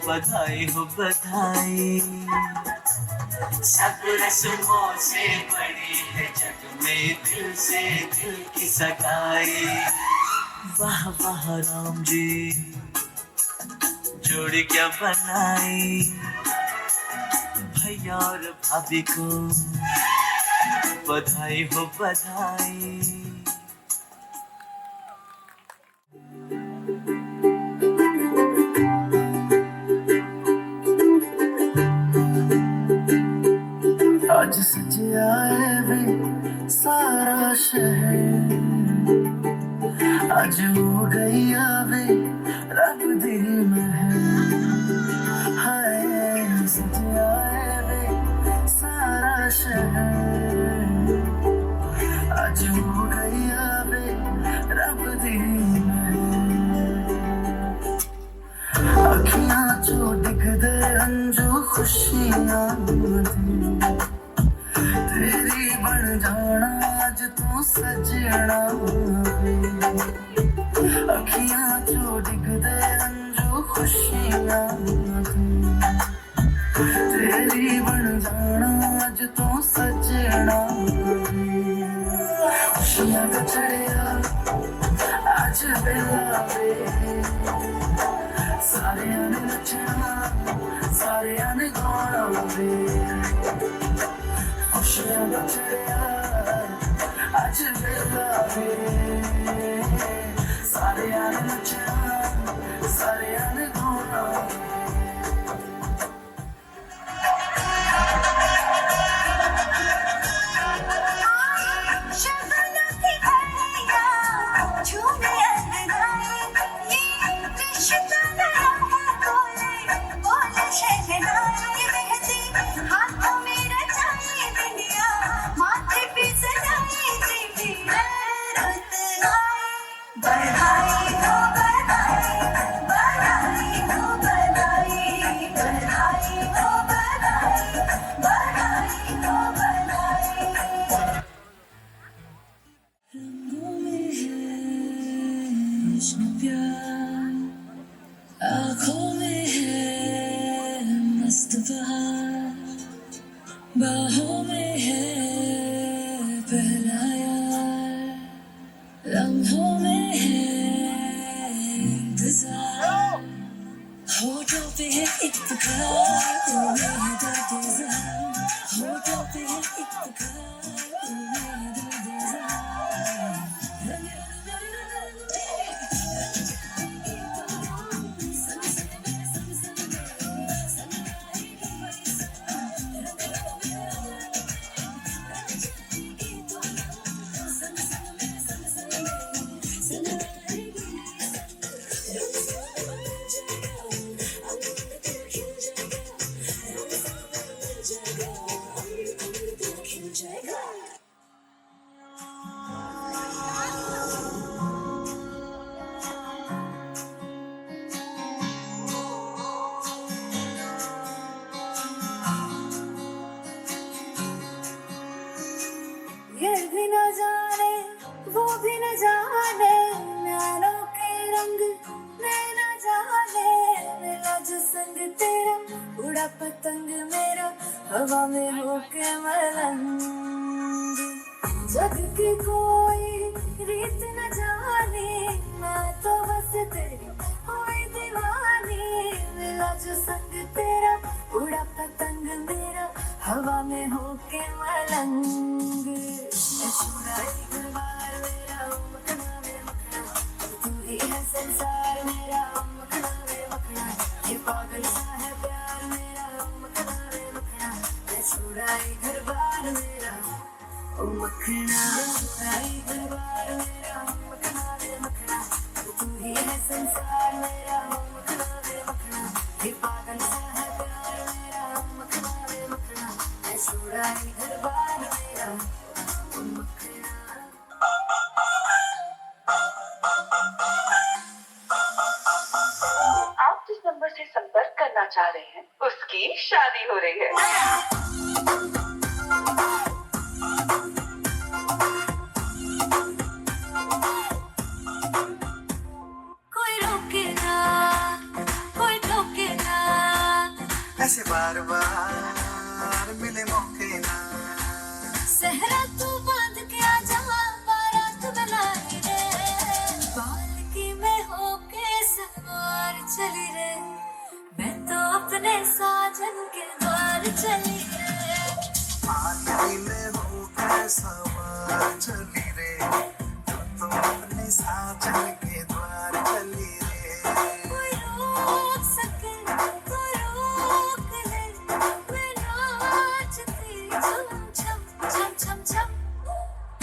बधाई हो बधाई। सब रस्मों से बड़ी है जग में दिल से दिल की सगाई। वाह वाह राम जी जोड़ी क्या बनाई, भैया और भाभी को बधाई हो बधाई। आज सज आए वे सारा शहर, आज हो गई आवे रब दी महर। हाय सज आए वे सारा शहर, आज हो गई आवे रब दी महर। अखियां जो दिख दे अंजू खुशियां तेरी बन जाना आज तू सजना वे। अखियां जो डिग दे अंजू खुशियां तेरी बन जाना आज तू सजना वे। खुशियां का चढ़िया आज बेला वे, सारे ने नचना सारे ने गाना वे। खुशियां का चढ़िया आज बेला वे, सारे ने नचना सारे ने गाना वे। आँखों में है मस्त बहार, बाहों में है पहला यार, लम्हों में है इंतजार, होठों पे है एक पुकार तुम्हें है दर्द ज़ार, होठों पे है एक पुकार तुम्हें है दर्द ज़ार। ये भी न जाने वो भी न जाने, नैनों के रंग नैना जाने, मिला जो संग तेरा उड़ा पतंग मेरा हवा में होके मलंग। जग की कोई रीत न जाने, मैं तो बस तेरी हुई दीवानी, मिला जो संग तेरा उड़ा पतंग मेरा हवा में होके मलंग। दरबार मेरा मखना वे मखना, तू ही है संसार मेरा मखना वे मखना, ये पागल सा है प्यार मेरा मखना वे मखना, मैं छुड़ाई घर बार मेरा ओ मखना, छुड़ाई घर बार मेरा मखना वे मखना, तू ही है संसार मेरा मखना वे मखना, ये पागल सा है प्यार मेरा मखना वे मखना, मैं छुड़ाई घर बार मेरा ओ मखना। आप जिस नंबर से संपर्क करना चाह रहे हैं उसकी शादी हो रही है। कोई रोके ना कोई टोके ना, सवार चली रे तू तो अपने साजन के द्वार चली रे कोई रोक सके तो रोक ले मैं नाचती छम छम छम छम छम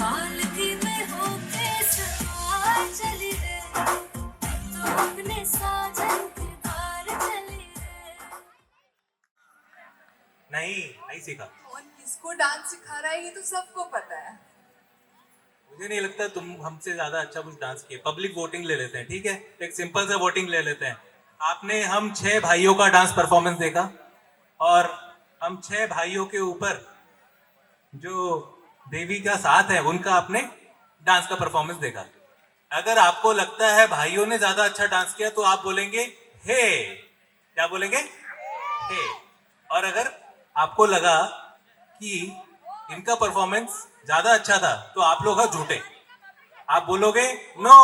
पालकी में होके सवार चली रे तो अपने साजन के द्वार चली रे। नहीं सीखा। कौन किसको डांस सिखा रहा है ये तो सबको पता है। मुझे नहीं लगता तुम हमसे ज्यादा अच्छा कुछ डांस किए। पब्लिक वोटिंग ले लेते हैं, ठीक है? एक सिंपल सा वोटिंग ले लेते हैं। आपने हम 6 भाइयों का डांस परफॉर्मेंस देखा और हम 6 भाइयों के ऊपर जो देवी का साथ है उनका आपने डांस का परफॉर्मेंस देखा। अगर आपको लगता है भाइयों ने ज्यादा अच्छा डांस किया तो आप बोलेंगे हे। क्या बोलेंगे? हे। और अगर आपको लगा कि इनका परफॉर्मेंस ज्यादा अच्छा था तो आप लोग हैं झूठे। आप बोलोगे नो।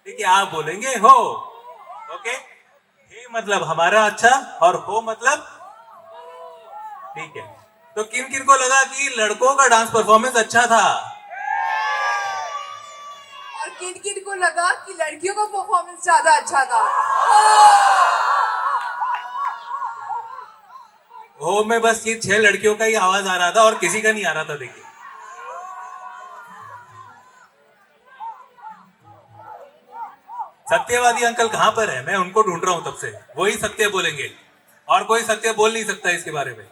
ठीक है, आप बोलेंगे हो। ओके, हे मतलब हमारा अच्छा और हो मतलब ठीक है। तो किन किन को लगा कि लड़कों का डांस परफॉर्मेंस अच्छा था? और किन किन को लगा कि लड़कियों का परफॉर्मेंस ज्यादा अच्छा था? हो में बस ये 6 लड़कियों का ही आवाज आ रहा था और किसी का नहीं आ रहा था। देखिए, सत्यवादी अंकल कहां पर है? मैं उनको ढूंढ रहा हूं तब से। वही सत्य बोलेंगे और कोई सत्य बोल नहीं सकता इसके बारे में।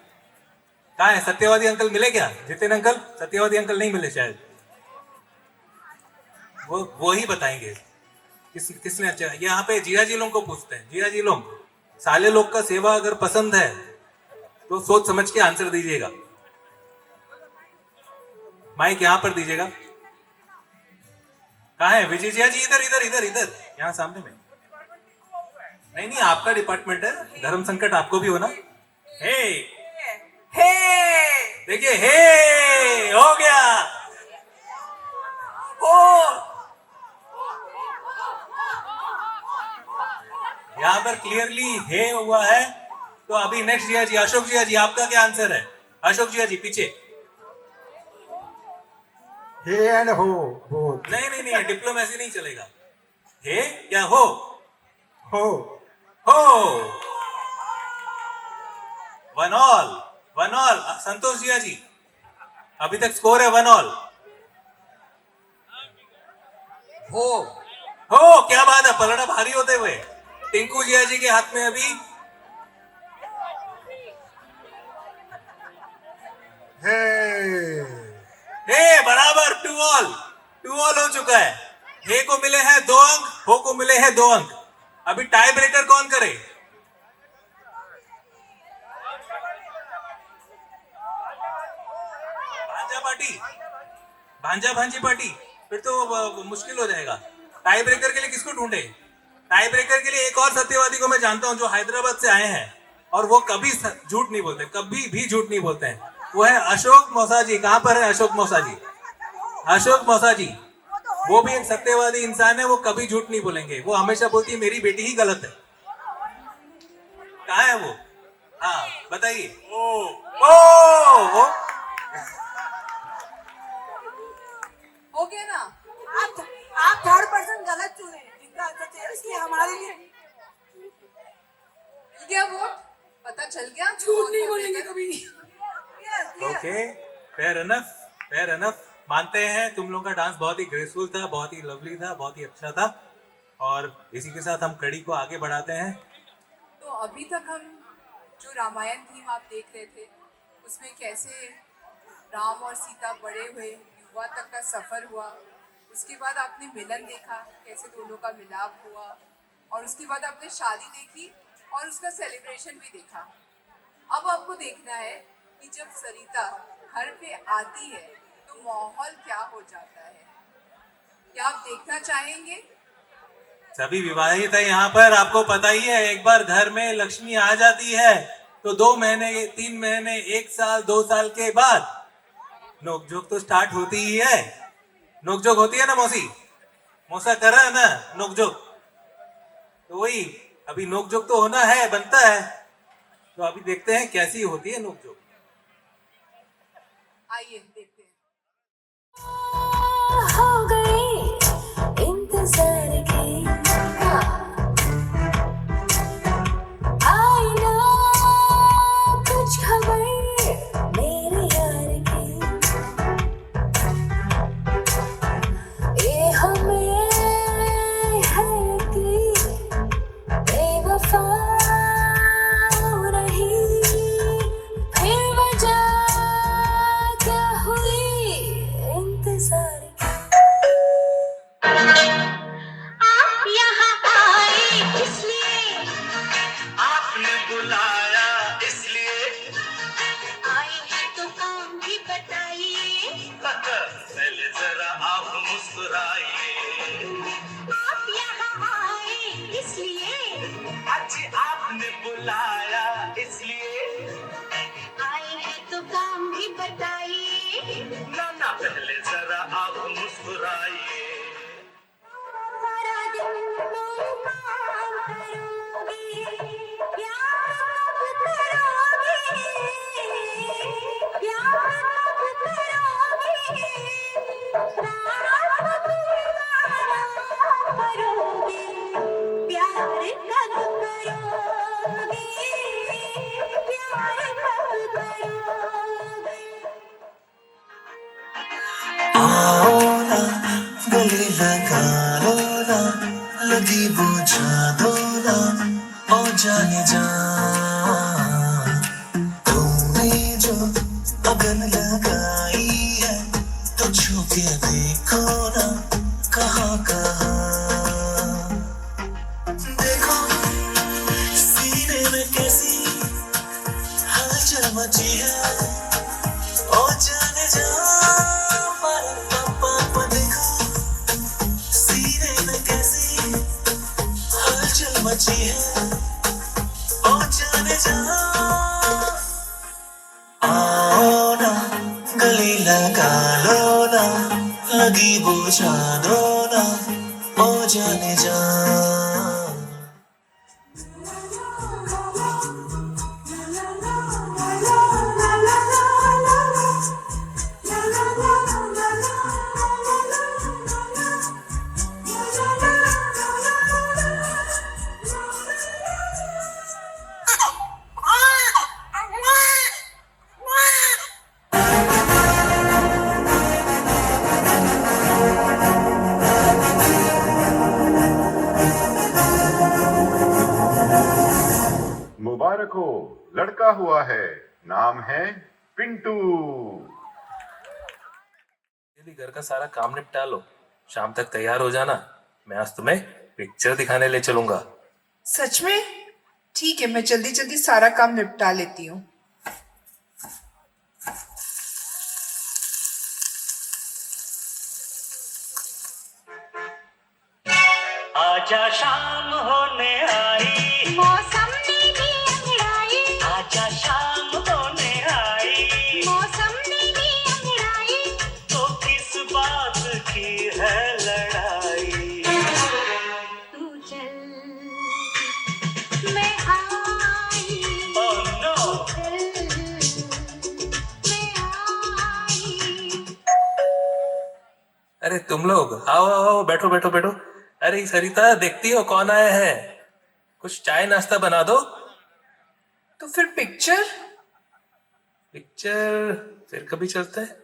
कहां है सत्यवादी अंकल? मिले क्या जितिन अंकल? सत्यवादी अंकल नहीं मिले शायद। वो ही बताएंगे किसने अच्छा। यहाँ पे जिया जी लोग को पूछते हैं। जिया जी लोग, साले लोग का सेवा अगर पसंद है तो सोच समझ के आंसर दीजिएगा। माइक यहाँ पर दीजिएगा। कहाँ है विजय जिया जी? इधर इधर इधर इधर, यहाँ सामने में। नहीं, आपका डिपार्टमेंट है, धर्म संकट आपको भी होना। हे हे, देखिए हे हो गया। ओ यहाँ पर क्लियरली हे हुआ है। तो अभी नेक्स्ट जिया जी, अशोक जिया जी, आपका क्या आंसर है? अशोक जिया जी पीछे। हे एंड हो बोथ। नहीं, डिप्लोमेसी नहीं चलेगा। हे या हो? हो। One all. संतोष जिया जी, अभी तक स्कोर है 1 ऑल। हो, क्या बात है, पलड़ा भारी होते हुए। टिंकू जिया जी के हाथ में अभी हे बराबर 2 ऑल हो चुका है। हे को मिले हैं 2 अंक, हो को मिले हैं 2 अंक। अभी टाई ब्रेकर कौन करे? भांजा भांजी पार्टी, फिर तो मुश्किल हो जाएगा। टाई ब्रेकर के लिए किसको ढूंढे? टाई ब्रेकर के लिए एक और सत्यवादी को मैं जानता हूं जो हैदराबाद से आए हैं और वो कभी झूठ नहीं बोलते, कभी भी झूठ नहीं बोलते हैं। वो है अशोक मौसा जी। कहां पर है अशोक मौसा जी? अशोक मौसा जी, वो भी एक सत्यवादी इंसान है। वो कभी झूठ नहीं बोलेंगे। वो हमेशा बोलती है मेरी बेटी ही गलत है। कहाँ है वो? हाँ बताइए। हो गया ना? आप 3rd पर्सन गलत चुने, जिनका आंसर चाहिए, इसलिए हमारे लिए क्या वोट पता चल गया? झूठ नहीं बोलेंगे कभी। Okay, fair enough. मानते हैं तुम लोगों का डांस बहुत ही ग्रेसफुल था, बहुत ही लवली था, बहुत ही अच्छा था। और इसी के साथ हम कड़ी को आगे बढ़ाते हैं। तो अभी तक हम जो रामायण थीम आप देख रहे थे उसमें कैसे राम और सीता बड़े हुए, युवा तक का सफर हुआ, उसके बाद आपने मिलन देखा, कैसे दोनों का मिलाप हुआ, और उसके बाद आपने शादी देखी और उसका सेलिब्रेशन भी देखा। अब आपको देखना है कि जब सरिता घर पे आती है तो माहौल क्या हो जाता है। क्या आप देखना चाहेंगे? सभी विवाहित है यहाँ पर, आपको पता ही है। एक बार घर में लक्ष्मी आ जाती है तो 2 महीने, 3 महीने, 1 साल, 2 साल के बाद नोकझोंक तो स्टार्ट होती ही है। नोकझोंक होती है ना मौसा कर रहा है ना नोकझोंक। तो वही अभी नोकझोंक तो होना है, बनता है। तो अभी देखते हैं कैसी होती है नोकझोंक। आइए देखते हैं। हो गए इंतजार की आई ना कुछ खबर मेरे यार की ये हमें है कि बेवफा रही फिर वजह क्या हुई इंतजार की आप यहाँ आए इसलिए आपने बुलाया इसलिए आए हैं तो काम भी बताइए पहले जरा आप मुस्कुराइए आप यहाँ आए इसलिए आज आपने बुलाया इसलिए आए हैं तो काम भी बताइए ना ना पहले जरा आप मुस्कुराइए सारा दिन मैं काम करूंगी प्यार कब करोगे प्यार कब करोगे रात गुजारा करोगे प्यार कब करोगे प्यार कब करोगे आओ ना गले लगा लो ना लगी बुझा दो ना ओ जाने जा तूने जो अगन लगाई है तो छू के देखो ना कहाँ कहाँ देखो सीने में कैसी हलचल मची है ओ जाने जा पापा देखो सीने में कैसी हलचल मची है ओ जाने जा आओ ना गले लगा लो ना लगी बुझा दो ना ओ जाने जा मुबारक हो, लड़का हुआ है, नाम है पिंटू। यदि घर का सारा काम निपटा लो, शाम तक तैयार हो जाना, मैं आज तुम्हें पिक्चर दिखाने ले चलूंगा। सच में? ठीक है, मैं जल्दी जल्दी सारा काम निपटा लेती हूँ। आजा शाम होने आई मौसम ने भी अंगड़ाई आजा शाम होने आई मौसम ने भी अंगड़ाई तो किस बात की है लड़ाई तू चल मैं आई Oh no! मैं आई अरे तुम लोग आओ आओ, बैठो बैठो बैठो। अरे सरिता, देखती हो कौन आया है? कुछ चाय नाश्ता बना दो। तो फिर पिक्चर फिर कभी चलते हैं।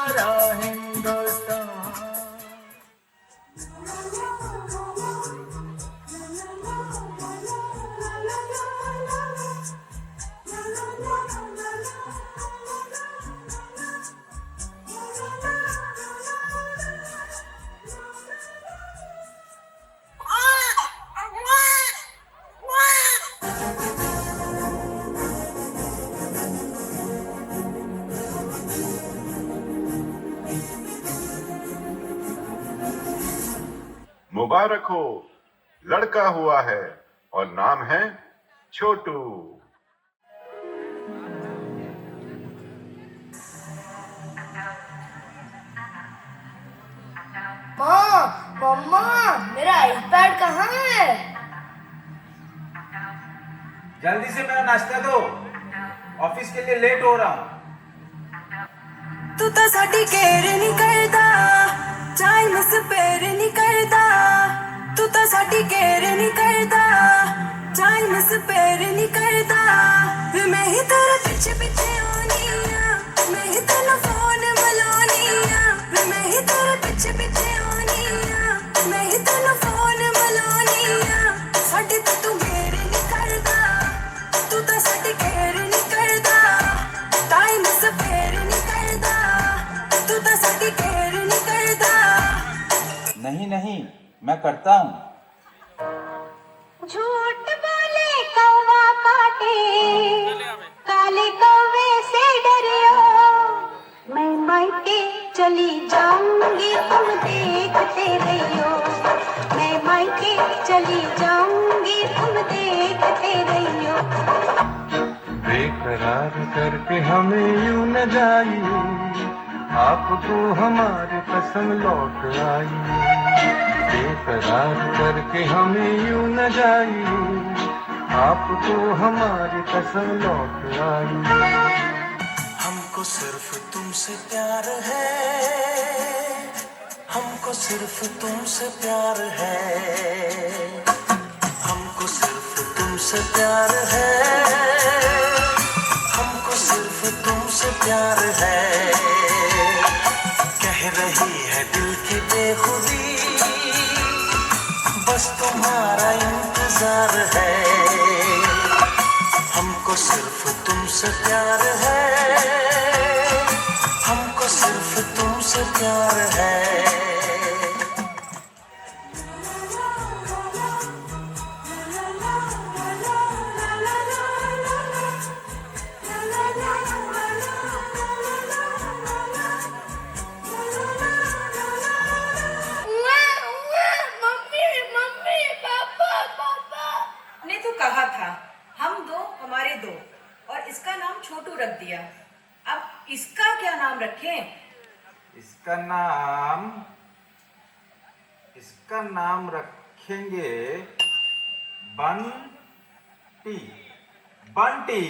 हमारा हिंदुस्तान। मुबारक हो, लड़का हुआ है और नाम है छोटू। माँ, मम्मा, मेरा आईपैड कहाँ है? जल्दी से मेरा नाश्ता दो, ऑफिस के लिए लेट हो रहा हूँ। तू तो साडी केयर नहीं करदा, टाइम स्पेयर नहीं करदा। तू तो साडी केयर नहीं करदा, टाइम स्पेयर नहीं करदा। वे मैं ही तेरे पीछे पीछे आनी आ, मैं ही तेरा फोन बुलानी आ। वे मैं ही तेरे पीछे पीछे आनी आ, मैं ही तेरा फोन बुलानी आ। साडी तो तू केयर नहीं करदा, तू तो साडी केयर नहीं करदा, टाइम स्पेयर नहीं करदा। तू तो साडी केयर नहीं करदा। नहीं नहीं, मैं करता हूँ। झूठ बोले कौवा काटे, काले कौवे से डरियो। मैं मायके चली जाऊंगी, तुम देखते रहियो। मैं मायके चली जाऊंगी, तुम देखते रहियो। बेकरार करके हमें यूं न जाइए, आपको हमारी कसम लौट आई। बेकरार करके हमें यूं न जाइए, आपको हमारी कसम लौट आई। हमको सिर्फ तुमसे प्यार है, हमको सिर्फ तुमसे प्यार है, हमको सिर्फ तुमसे प्यार है, हमको सिर्फ तुमसे प्यार है। कह रही है दिल की बेखुदी, बस तुम्हारा इंतजार है। हमको सिर्फ तुमसे प्यार है, हमको सिर्फ तुमसे प्यार है। ने तो कहा था हम दो हमारे दो, और इसका नाम छोटू रख दिया। अब इसका क्या नाम रखें? इसका नाम रखेंगे बंटी। बंटी।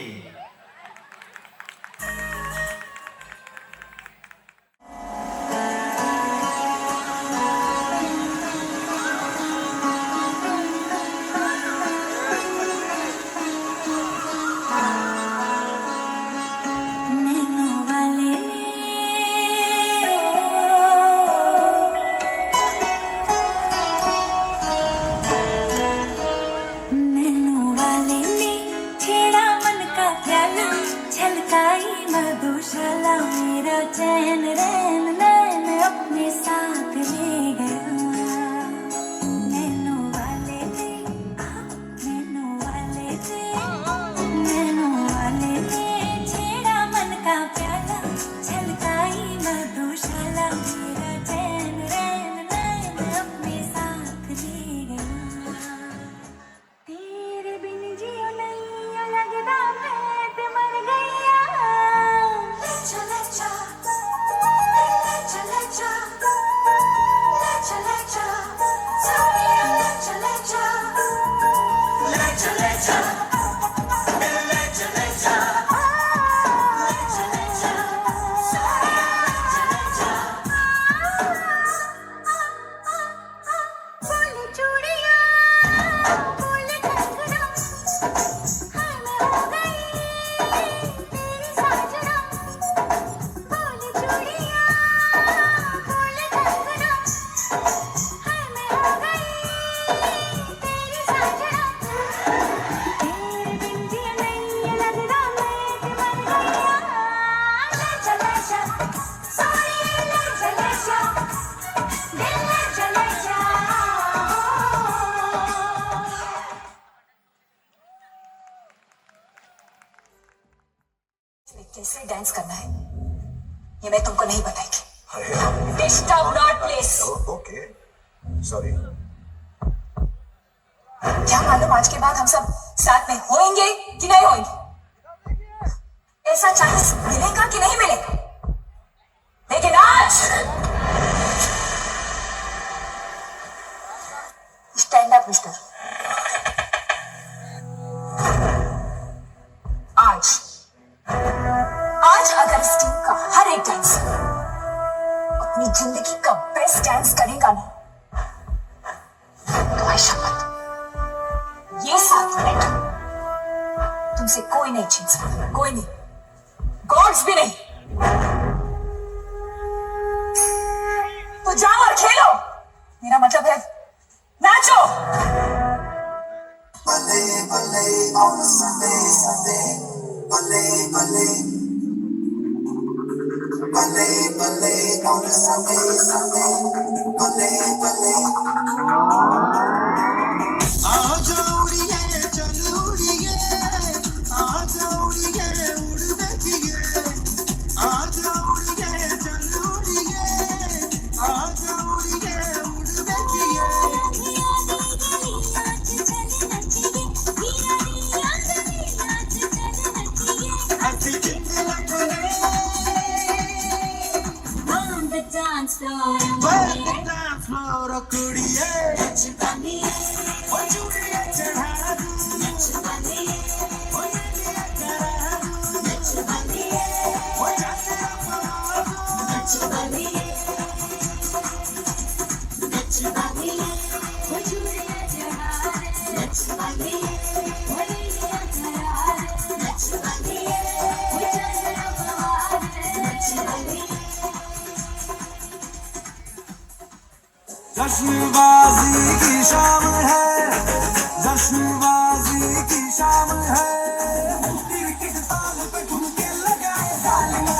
मधुशाला मेरा चैन रैन नैन अपने साथ ले गया। नैनो वाले थे, नैनो वाले थे, नैनो वाले थे, छेड़ा मन का प्याला, छलकाई मधुशाला मेरा चैन रैन नैन अपने साथ ले गया। तेरे बिन जियो नहीं लगदा मैं ते मर गईया। चले जा, चले जा, चले जा, साथिया चले जा, चले जा, चले जा, चले जा, साथिया चले जा। डांस करना है ये मैं तुमको नहीं बताएगी। Disturb not please. Okay sorry. क्या मालूम आज के बाद हम सब साथ में होंगे कि नहीं होंगे, ऐसा चांस मिलेगा कि नहीं मिलेगा, लेकिन आज स्टैंड अप मिस्टर। आज अगर इस टीम का हर एक डांसर अपनी जिंदगी का बेस्ट डांस करेगा ना, तो आई शपथ ये 7 मिनट तुमसे कोई नहीं छीन सकता, कोई नहीं, गॉड्स भी नहीं। तो जाओ और खेलो, मेरा मतलब है नाचो। Bale, bale, on a Sunday, Sunday. Bale, bale. Bale, bale, on a Sunday, Sunday. Bale, bale. आजा उड़िए, चल उड़िए. आजा उड़िए, उड़ बैठिए. आजा उड़िए, चल उड़िए. आजा उड़िए, उड़ बैठिए. Dance floor, dance floor, kudiye, chipaniye, o chudiye chadharu, chipaniye, o yediye kararu, chipaniye, o jate apararu, chipaniye, chipaniye, o chudiye chadharu, chipaniye, o yediye kararu, chipaniye, o jate apararu, chipaniye. जश्नबाजी की शाम है, जश्नबाजी की शाम है. क्रिकेट ताल पे ठुमके लगाए डालिया.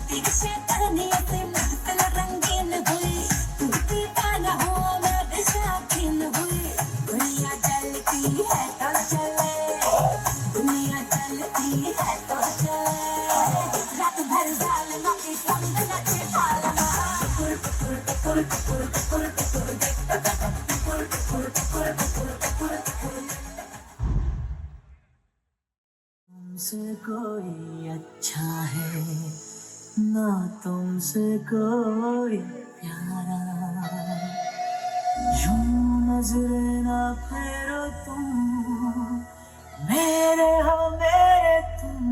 पीछे करने से महफिल रंगीन हुई, तू दीवाना हो मैं बेसाखीन हुई. दुनिया चलती है तो चले, दुनिया चलती है तो चले. रात भर जालमा के संग नचे पालमा. तुमसे कोई अच्छा है ना, तुमसे कोई प्यारा. यूं नजरें ना फेरो तुम, मेरे हो मेरे तुम.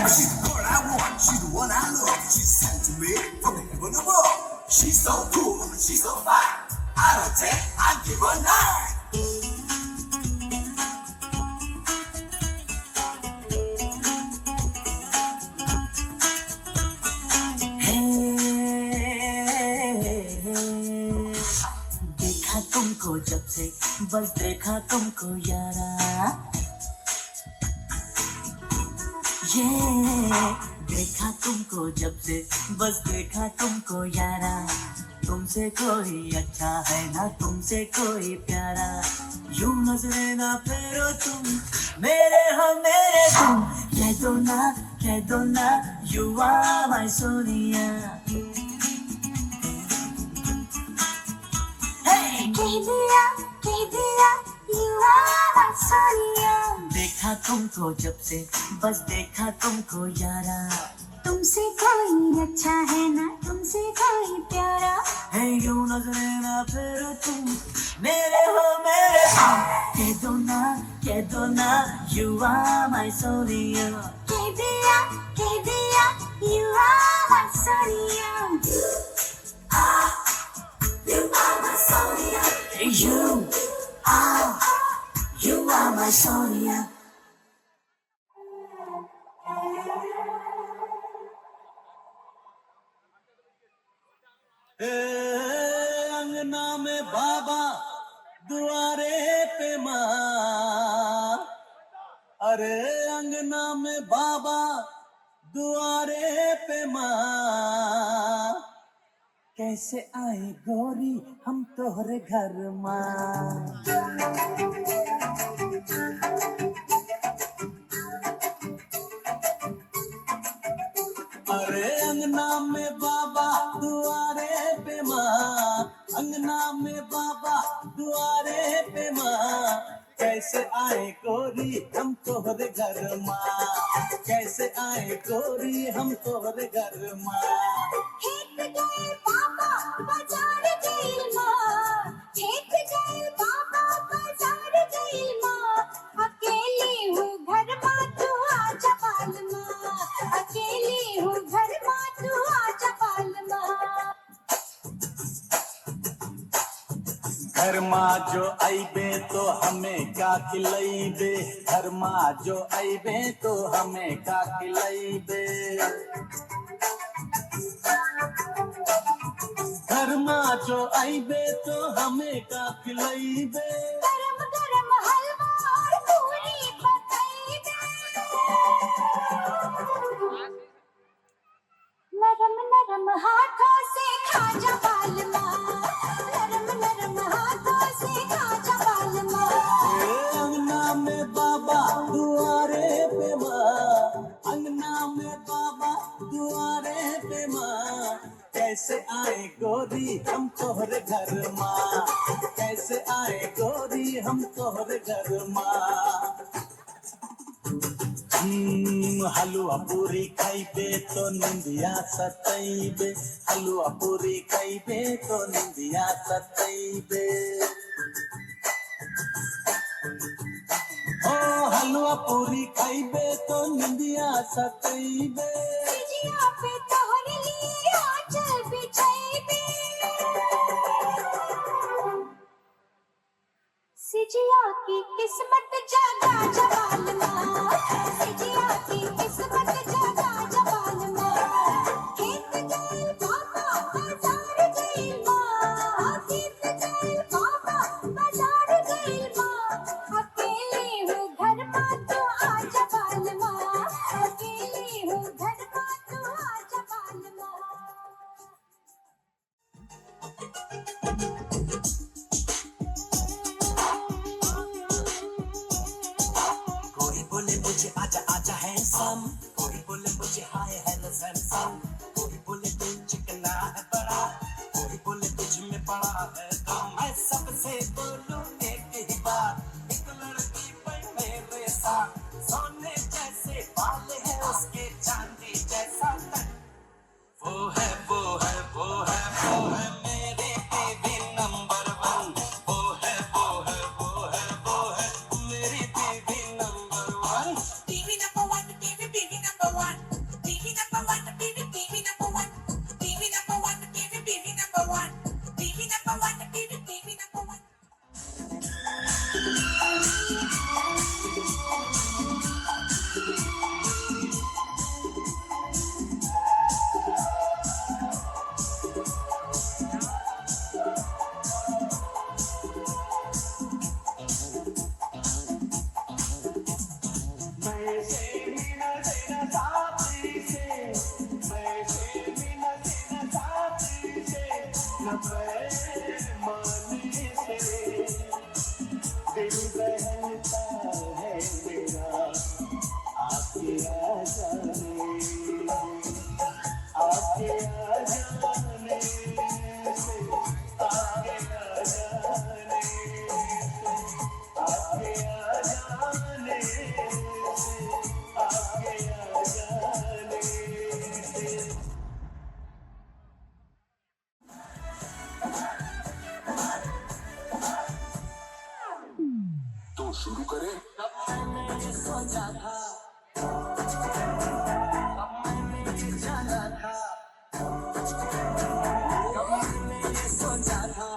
She's the girl I want, she's the one I love. She's sent to me from heaven above. She's so cool, she's so fine. I don't take, I give her 9. देखा तुमको जब से, बस देखा तुमको यारा. देखा तुमको जब से, बस देखा तुमको यारा. तुमसे कोई अच्छा है ना, तुमसे कोई प्यारा. यूं नजरे ना फेरो तुम, मेरे हो मेरे तुम. कह दो ना, you are my सोनिया. कह दिया, you are my सोनिया. देखा तुमको जब से, बस देखा तुमको यारा. तुमसे कोई अच्छा है ना, तुमसे कोई प्यारा. है यूं नजरे ना फेरो तुम, मेरे हो मेरे तुम. कह दो ना, you are my सोनिया. कह दिया, you are my Sonia. You are my Sonia. You are my Sonia. अंगना में बाबा, दुआरे पे माँ. अरे अंगना में बाबा दुआरे पे माँ, कैसे आए गोरी हम तोहरे घर माँ। अरे अंगना में बाबा दुआरे पे माँ, अंगना में बाबा दुआरे पे माँ, कैसे आए गोरी हम तोहरे घर माँ, कैसे आए गोरी हम तोहरे घर माँ। खेत गए बाबा बाजार गई माँ, खेत गए बाबा बाजार गई माँ, अकेली हूँ घर माँ तू आजा बाल माँ, अकेली हूँ घर माँ तू आजा बाल माँ। घर माँ जो आईबे तो हमें का खिलाइबे, घर माँ जो आईबे तो हमें का खिलाइबे। घर माँ जो आईबे तो हमें का खिलाइबे। गरम गरम हलवा और पूरी पकाइबे। नरम नरम हाथों से खाजा बाल माँ, नरम नरम हाथों से खाजा बाल माँ। अंगना में बाबा दुआरे पे माँ, अंगना में बाबा दुआरे पे माँ, कैसे आए गोरी हम तोहरे घर माँ, कैसे आए गोरी हम तोहरे घर माँ। हलवा पूरी खाइबे तो निंदिया सतैबे, हलवा पूरी खाइबे तो निंदिया सतैबे। ओ हलवा पूरी खाइबे तो निंदिया सतैबे। सिजिया पे तोहरे लिए आंचल बिछाइबे। सिजिया की किस्मत जगा जबाल माँ, सिजिया की किस्मत जगा जबाल माँ। खेत गए बाबा बाजार गई माँ, खेत गए बाबा बाजार गई माँ, अकेली हूँ घर माँ तू आजा बाल माँ, अकेली हूँ घर माँ तू आजा बाल माँ। कोई बोले मुझे आजा आजा हैंडसम, कोई बोले मुझे हाय हेलो सैमसम, कोई बोले तू चिकना है बड़ा, कोई बोले तुझ में बड़ा है दम। मैं सबसे बोलूं एक ही बात, एक लड़की पे मेरे साथ, सोने जैसे बाल है उसके चांदी जैसा तन, वो है वो है वो है वो है मेरे बेबी नंबर वन, वो है वो है वो है वो है मेरी baby number one. Baby number one, baby number one, baby number one, baby number one, baby number one, baby number one, baby number one, baby number one. तो शुरू करें। सोचा था जाना था, सोचा था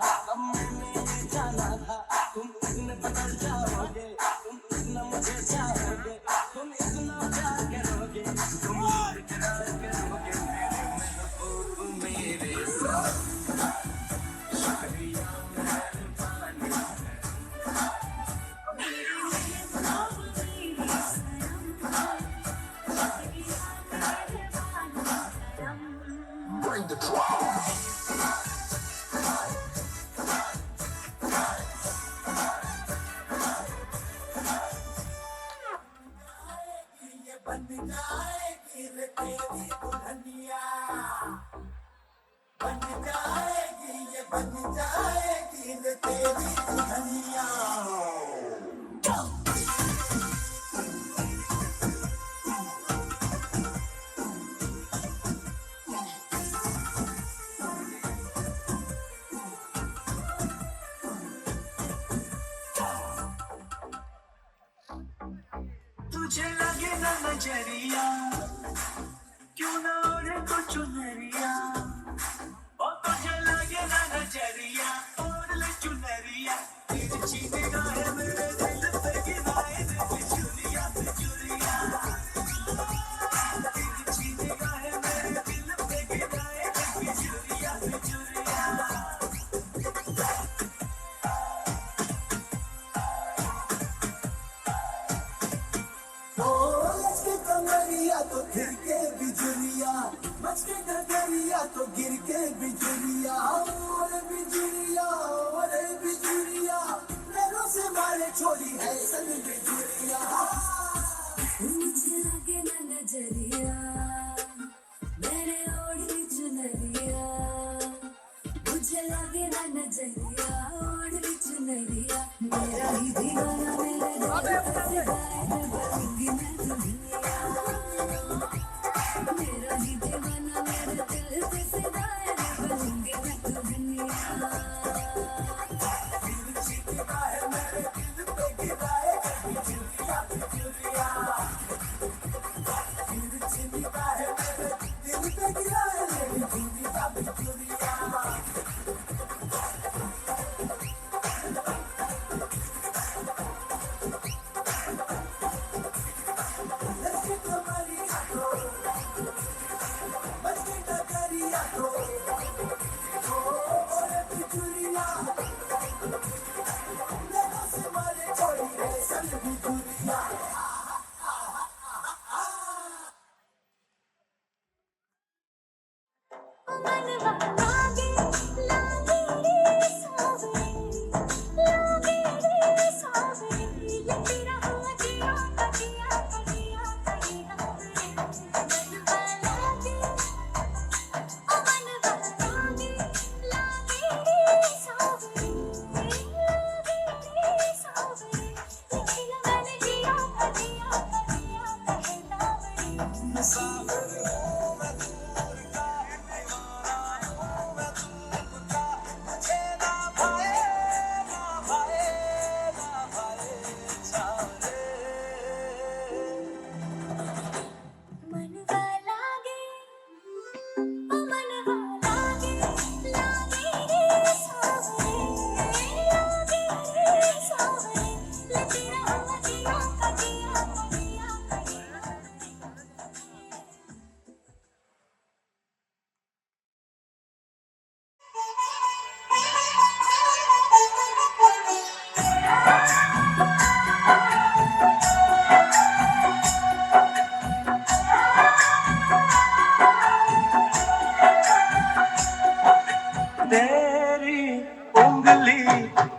जाना था, तुम इतने बदल जाओगे, तुम इतना मुझे चाहोगे, तुम इतना प्यार करोगे, तुम इकरार करोगे मेरे महबूब मेरे साथ। शुक्रिया मेहरबानी bring the drama. बन जाएगी रे तेरी दुल्हनिया, बन जाएगी ये बन जाएगी रे तेरी दुल्हनिया। तुझे लगे ना नजरिया, क्यों ना ओढ़े कुछ चुनरिया, और तुझे लगे ना नजरिया, ओढ़ ले चुनरिया, तिरछी निगाहें मेरे दिल पे गिराए रे बिजुरिया बिजुरिया, तिरछी निगाहें मेरे दिल पे गिराए रे बिजुरिया बिजुरिया। तो गिर के बिजुरिया, मच के डगरिया तो गिर के बिजुरिया, और बिजुरिया और बिजुरिया, नैनों से मारे छोड़ी है सन बिजुरिया। मुझे लगे ना नजरिया, मैंने ओढ़ी चुनरिया, मुझे लगे ना नजरिया, ओढ़ी चुनरिया, मेरा ही दीवाना मेरे दिल पे फिदाए है, बनूंगी मैं दुल्हनिया। मेरा ही दीवाना मेरे दिल पे फिदाए है, बनूंगी मैं दुल्हनिया। तिरछी निगाहें मेरे दिल पे गिराए है बिजुरिया बिजुरिया, तिरछी निगाहें मेरे दिल पे गिराए है बिजुरिया बिजुरिया।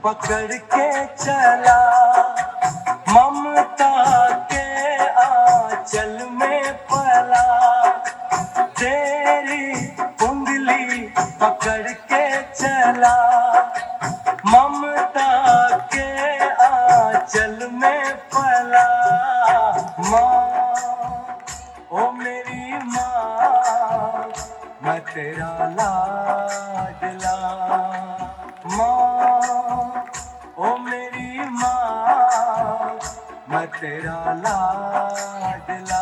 पकड़ के चला ममता के आंचल में पला, तेरी उंगली पकड़ के चला ममता के आंचल में पला। माँ ओ मेरी माँ, मैं तेरा लाडला, माँ ओ मेरी माँ, मैं तेरा लाडला।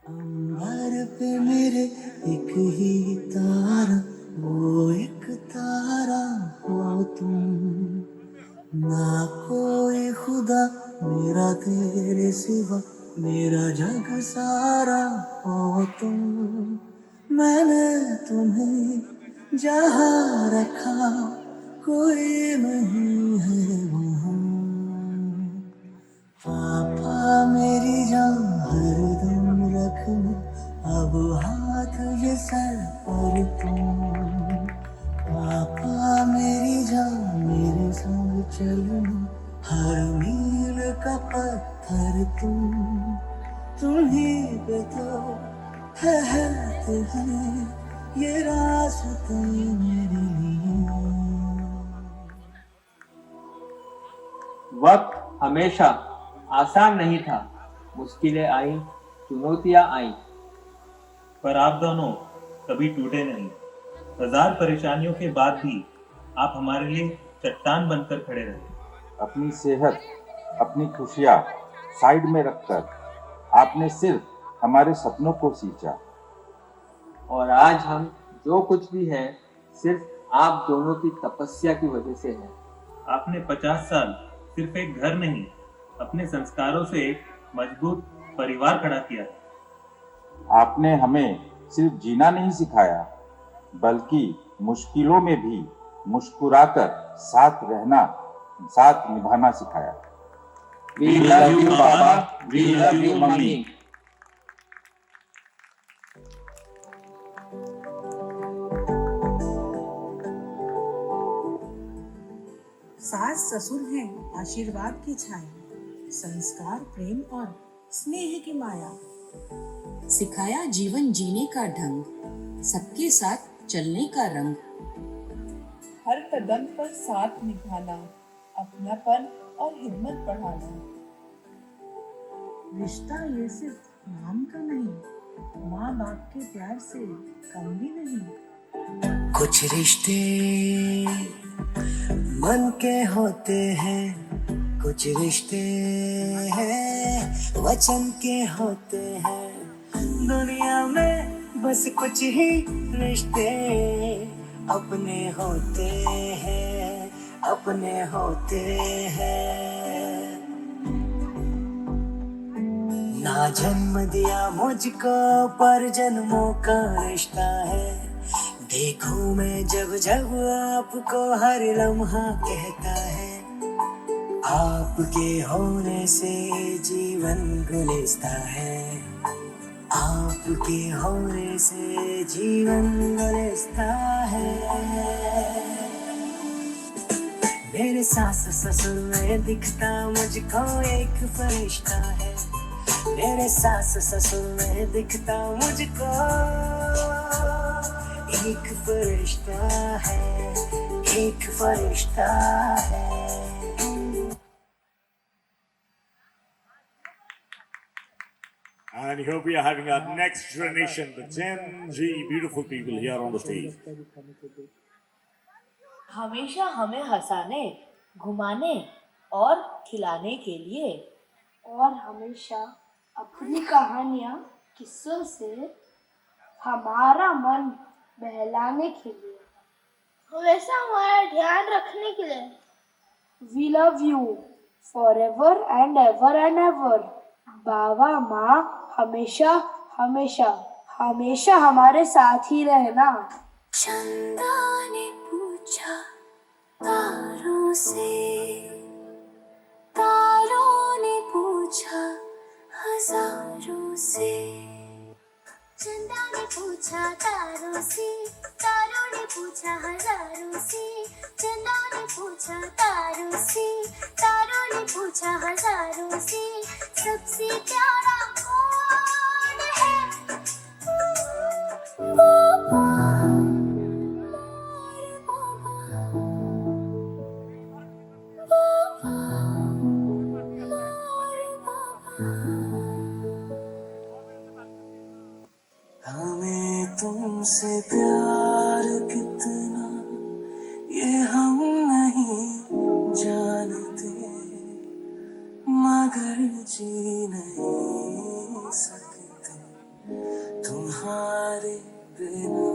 अंबर पे मेरे एक ही तारा, वो एक तारा हो तुम, ना कोई खुदा मेरा तेरे सिवा, मेरा जग सारा हो तुम। मैंने तुम्हें जहाँ रखा कोई नहीं है वहाँ, पापा मेरी जान हरदम रखना अब हाथ ये सर पर तुम, पापा मेरी जान मेरे संग चलना, हर मील का पत्थर तुम ही पे तो ठहरते हैं ये रास्ते मेरे लिए। वक्त हमेशा आसान नहीं था, मुश्किलें आई, चुनौतियां आई, पर आप दोनों कभी टूटे नहीं। हजार परेशानियों के बाद भी आप हमारे लिए चट्टान बनकर खड़े रहे। अपनी सेहत, अपनी खुशियाँ साइड में रखकर आपने सिर्फ हमारे सपनों को सींचा। और आज हम जो कुछ भी है सिर्फ आप दोनों की तपस्या की वजह से है। आपने 50 साल सिर्फ एक घर नहीं, अपने संस्कारों से एक मजबूत परिवार खड़ा किया। आपने हमें सिर्फ जीना नहीं सिखाया, बल्कि मुश्किलों में भी मुस्कुराकर साथ रहना, साथ निभाना सिखाया। We love you पापा, we love you मम्मी। सास ससुर हैं आशीर्वाद की छाया, संस्कार प्रेम और स्नेह की माया, सिखाया जीवन जीने का ढंग, सबके साथ चलने का रंग, हर कदम पर साथ निभाना, अपनापन और हिम्मत बढ़ाना। रिश्ता ये सिर्फ नाम का नहीं, माँ बाप के प्यार से कम भी नहीं। कुछ रिश्ते मन के होते हैं, कुछ रिश्ते हैं वचन के होते हैं। दुनिया में बस कुछ ही रिश्ते अपने होते हैं, अपने होते हैं। ना जन्म दिया मुझको पर जन्मों का रिश्ता है। देखूं मैं जब जब आपको हर लम्हा कहता है, आपके होने से जीवन गुलिस्ता है, आपके होने से जीवन गुलिस्ता है। मेरे सास ससुर में दिखता मुझको एक फरिश्ता है, मेरे सास ससुर में दिखता मुझको एक फरिश्ता है, एक फरिश्ता है। And here we are having our next generation, the Gen Z beautiful people here on the stage. हमेशा हमें हंसाने, घुमाने और खिलाने के लिए, और हमेशा अपनी कहानियाँ किस्सों से हमारा मन बहलाने के लिए, हमेशा हमारा ध्यान रखने के लिए। We love you forever and ever and ever। बाबा माँ हमेशा हमेशा हमेशा हमारे साथ ही रहना। चंदा ने पूछा तारों से, तारों ने पूछा हजारों से। चंदा ने पूछा तारों से, तारों ने पूछा हजारों से। चंदा ने पूछा तारों से, तारों ने पूछा हजारों से। सबसे प्यारा कौन है? पापा, मोरे पापा, पापा, मोरे पापा। हमें तुमसे प्यार कितना ये हम नहीं जानते, मगर जी नहीं सकते तुम्हारे बिना।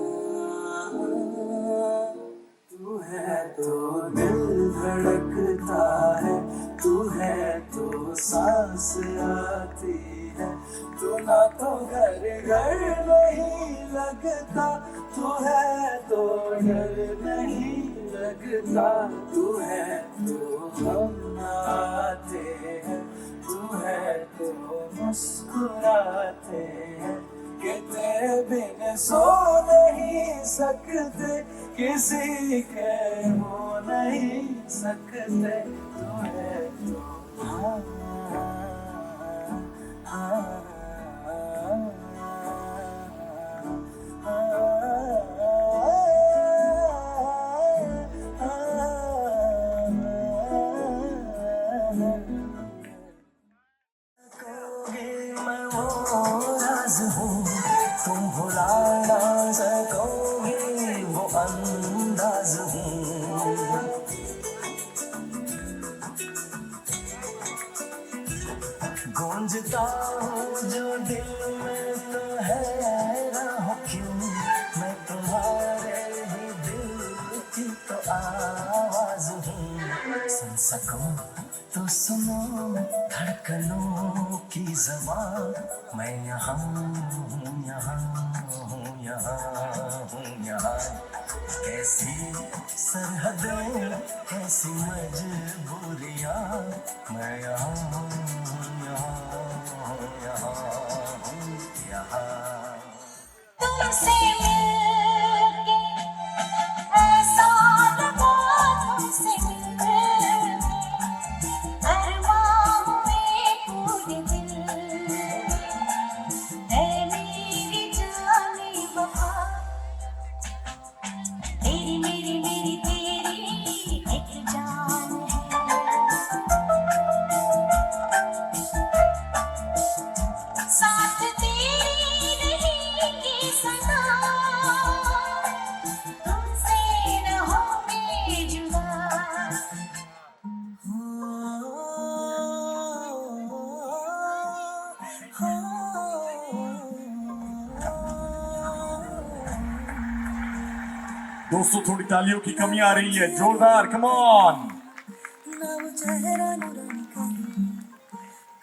तू है तो दिल धड़कता है, तू है तो सांस आती है, तू ना तो घर घर नहीं लगता, तू है तो डर नहीं लगता, तू है तो हम आते हैं, तू है तो मुस्कुराते हैं कि तेरे बिन सो नहीं सकते, किसी के हो नहीं सकते, तू है तो हाँ, हाँ, मैं वो राज हूँ तुम भुला ना सकोगे, वो अंदाज हूँ। गूंजता हूँ जो दिल में तो है ना क्यों, मैं तुम्हारे ही दिल की तो आवाज हूँ। सुन सको तो सुनो धड़कनों की ज़बान, मैं यहाँ हूँ, यहाँ हूँ, यहाँ हूँ, यहाँ। कैसी सरहदें, कैसी मजबूरियाँ, मैं यहाँ हूँ, यहाँ हूँ, यहाँ हूँ, यहाँ। तुमसे मिलके ऐसा लगा, तुमसे मिलके अरमां हुए पूरे दिल, है मेरी जाने वफा, तेरी मेरी मेरी तेरी एक जान है, साथ तेरी रहेंगी सदा, तुमसे न होंगे जुदा। दोस्तों थोड़ी तालियों की कमी आ रही है, जोरदार, कम ऑन। ना वो चेहरा नूरानी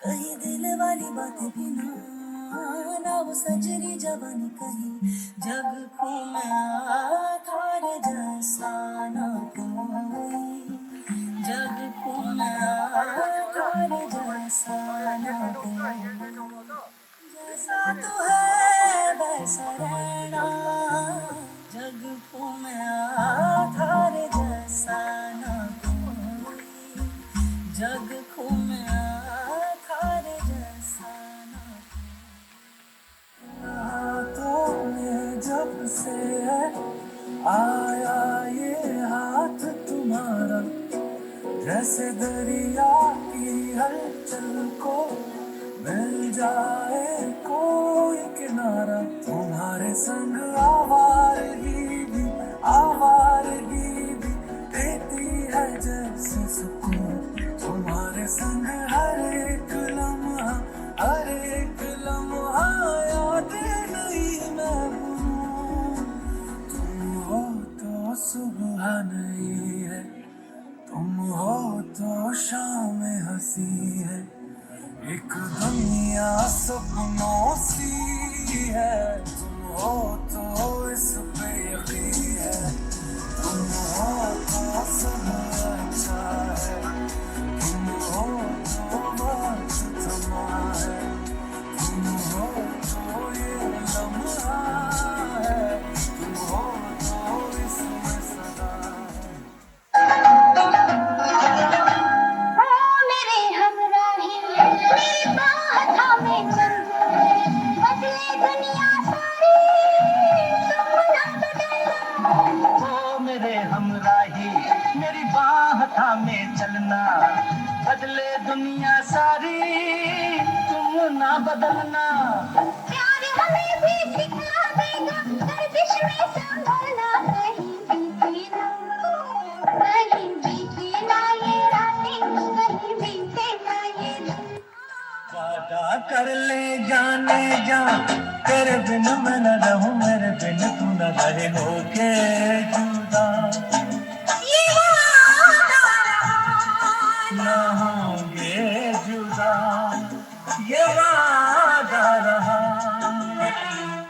कहीं दिल वाली बातें भी ना वो सजरी जवानी कहीं, जग को मैं खार जैसा ना कोई, जग को मैं खार जैसा ना कोई, जैसा तू है वैसा रहना, जग को मैं खार जैसा ना कोई, जग को मैं खार जैसा ना कोई। हाथों में जब से आया ये हाथ तुम्हारा, जैसे दरिया की हलचल को मिल जाए कोई किनारा, तुम्हारे संग आवारगी भी देती है जैसे सुकून, तुम्हारे संग हर एक लम्हा याद नहीं मैं भूलूं, तुम हो तो सुबह नहीं है, तुम हो तो शाम हंसी है, एक दुनिया सपनों सी है, तुम हो तो इस पे यकीन है, तुम हो तो सब अच्छा है, तुम हो तो वक्त थमा है, तुम हो तो ये लम्हा है, तुम हो तो इसमें सदा मेरे हमराही मेरी बात हमें बदले दुनिया सारी, तुम ना बदलना। ओ मेरे हमराही मेरी बाह थामे चलना, बदले दुनिया सारी तुम ना बदलना। प्यार हमें भी सिखा देगा, गर्दिश में संभलना, कहीं बीते ना ये रातें, कहीं बीते ना ये दिन। वादा कर ले जाने जा, तेरे बिन मैं न रहूं, मेरे बिन तू न रहे, होके जुदा ये वादा रहा न होंगे जुदा, ये वादा रहा।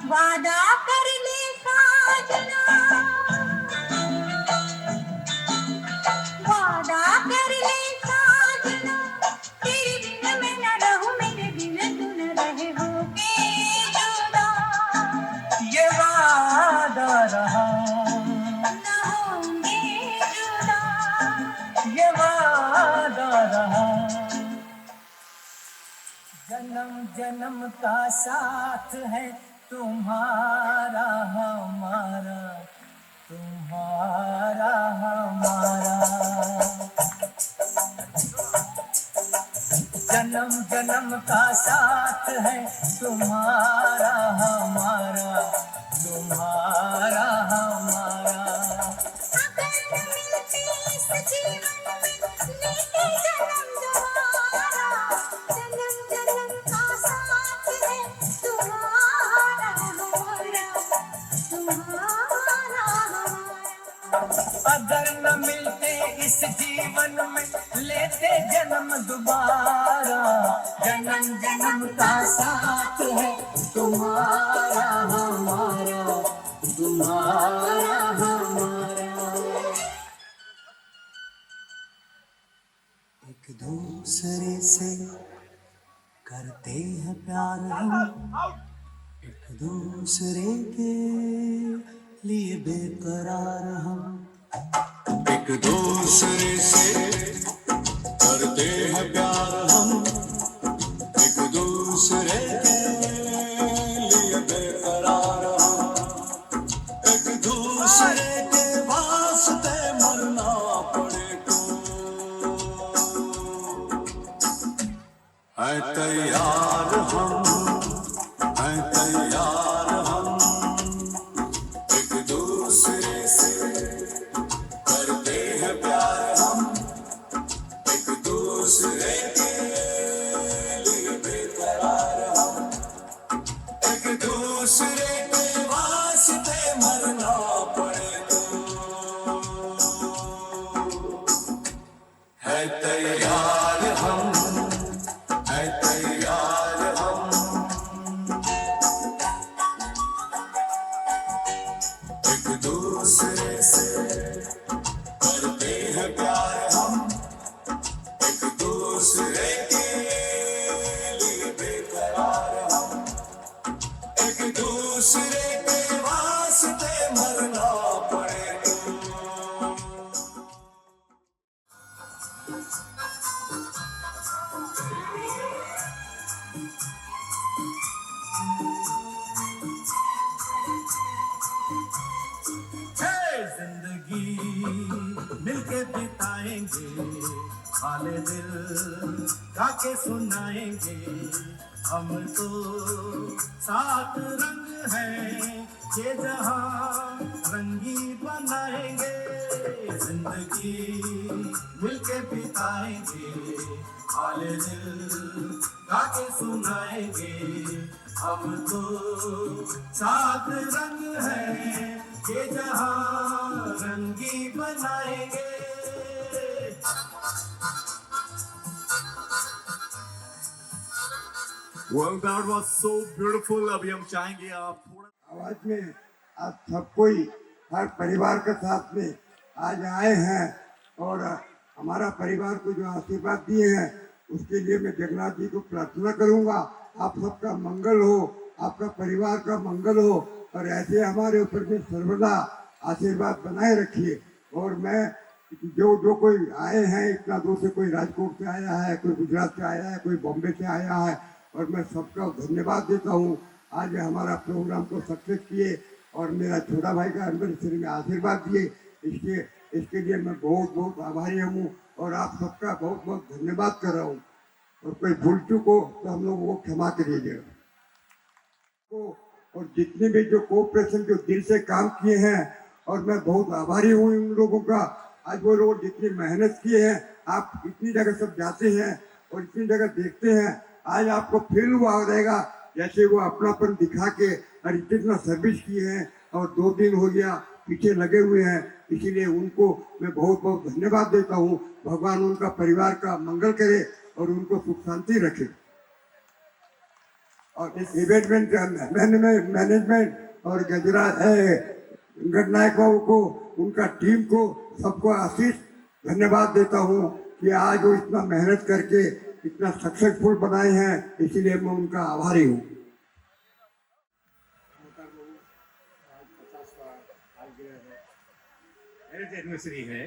वादा कर ले साजना, वादा कर ले साजना, तेरे बिन मैं न रहूं, मेरे बिन तू न रहे, होके जुदा। जन्म का साथ है तुम्हारा हमारा, तुम्हारा हमारा। जन्म जन्म का साथ है तुम्हारा हमारा, तुम्हारा हमारा। अगर न मिलते इस जीवन में लेते जन्म दोबारा, जन्म जन्म का साथ है तुम्हारा हमारा, तुम्हारा हमारा। एक दूसरे से करते हैं प्यार हम, एक दूसरे के लिए बेकरार हम, एक दूसरे से करते हैं प्यार हम, एक दूसरे के लिए बेकरार हम, एक दूसरे के वास्ते मरना पड़े तो है तैयार हम, है तैयार हम, एक दूसरे से करते हैं प्यार हम, एक दूसरे के लिए बेकरार हम, एक दूसरे के वास्ते मरना पड़े तो है तैयार हम, है तैयार हम, एक दूसरे से करते हैं प्यार हम, एक दूसरे के लिए बेकरार हम, एक दूसरे के वास्ते मरना पड़े तो जिंदगी मिलके बिताएंगे, वाले दिल गाके सुनाएंगे, हम तो सात रंग हैं ये जहां रंगी बनाएंगे। जिंदगी मिलके बिताएंगे, वाले दिल गाके सुनाएंगे, हम तो सात रंग हैं ये जहां रंगी बनाएंगे। Well, that was so beautiful. अभी हम चाहेंगे आप थोड़ा आवाज में आज सब कोई हर परिवार के साथ में आज आए हैं और हमारा परिवार को जो आशीर्वाद दिए हैं उसके लिए मैं जगन्नाथ जी को प्रार्थना करूंगा आप सबका मंगल हो, आपका परिवार का मंगल हो और ऐसे हमारे ऊपर में सर्वदा आशीर्वाद बनाए रखिए। और मैं जो कोई आए हैं इतना दूर से, कोई राजकोट से आया है, कोई गुजरात से आया है, कोई बॉम्बे से आया है और मैं सबका धन्यवाद देता हूँ। आज हमारा प्रोग्राम को सक्सेस किए और मेरा छोटा भाई का एनिवर्सरी में आशीर्वाद दिए, इसके लिए मैं बहुत बहुत आभारी हूँ और आप सबका बहुत बहुत धन्यवाद कर रहा हूँ। और कोई भूल चूक हो तो हम लोगों को क्षमा करिएगा। और जितने भी जो कोऑपरेशन जो दिल से काम किए हैं और मैं बहुत आभारी हूँ उन लोगों का। आज वो लोग जितनी मेहनत किए हैं, आप इतनी जगह सब जाते हैं और इतनी जगह देखते हैं, आज आपको फील हुआ रहेगा जैसे वो अपनापन दिखा के और इतना सर्विस किए हैं और 2 दिन हो गया पीछे लगे हुए हैं। इसीलिए उनको मैं बहुत बहुत धन्यवाद देता हूँ। भगवान उनका परिवार का मंगल करे और उनको सुख शांति रखे। और इस इवेंट मैनेजमेंट और गणनायक बाबू को, उनका टीम को, सबको आशीष धन्यवाद देता हूँ कि आज वो इतना मेहनत करके इतना सक्सेसफुल बनाए हैं, इसीलिए मैं उनका आभारी हूँ। मैरिज एनिवर्सरी है,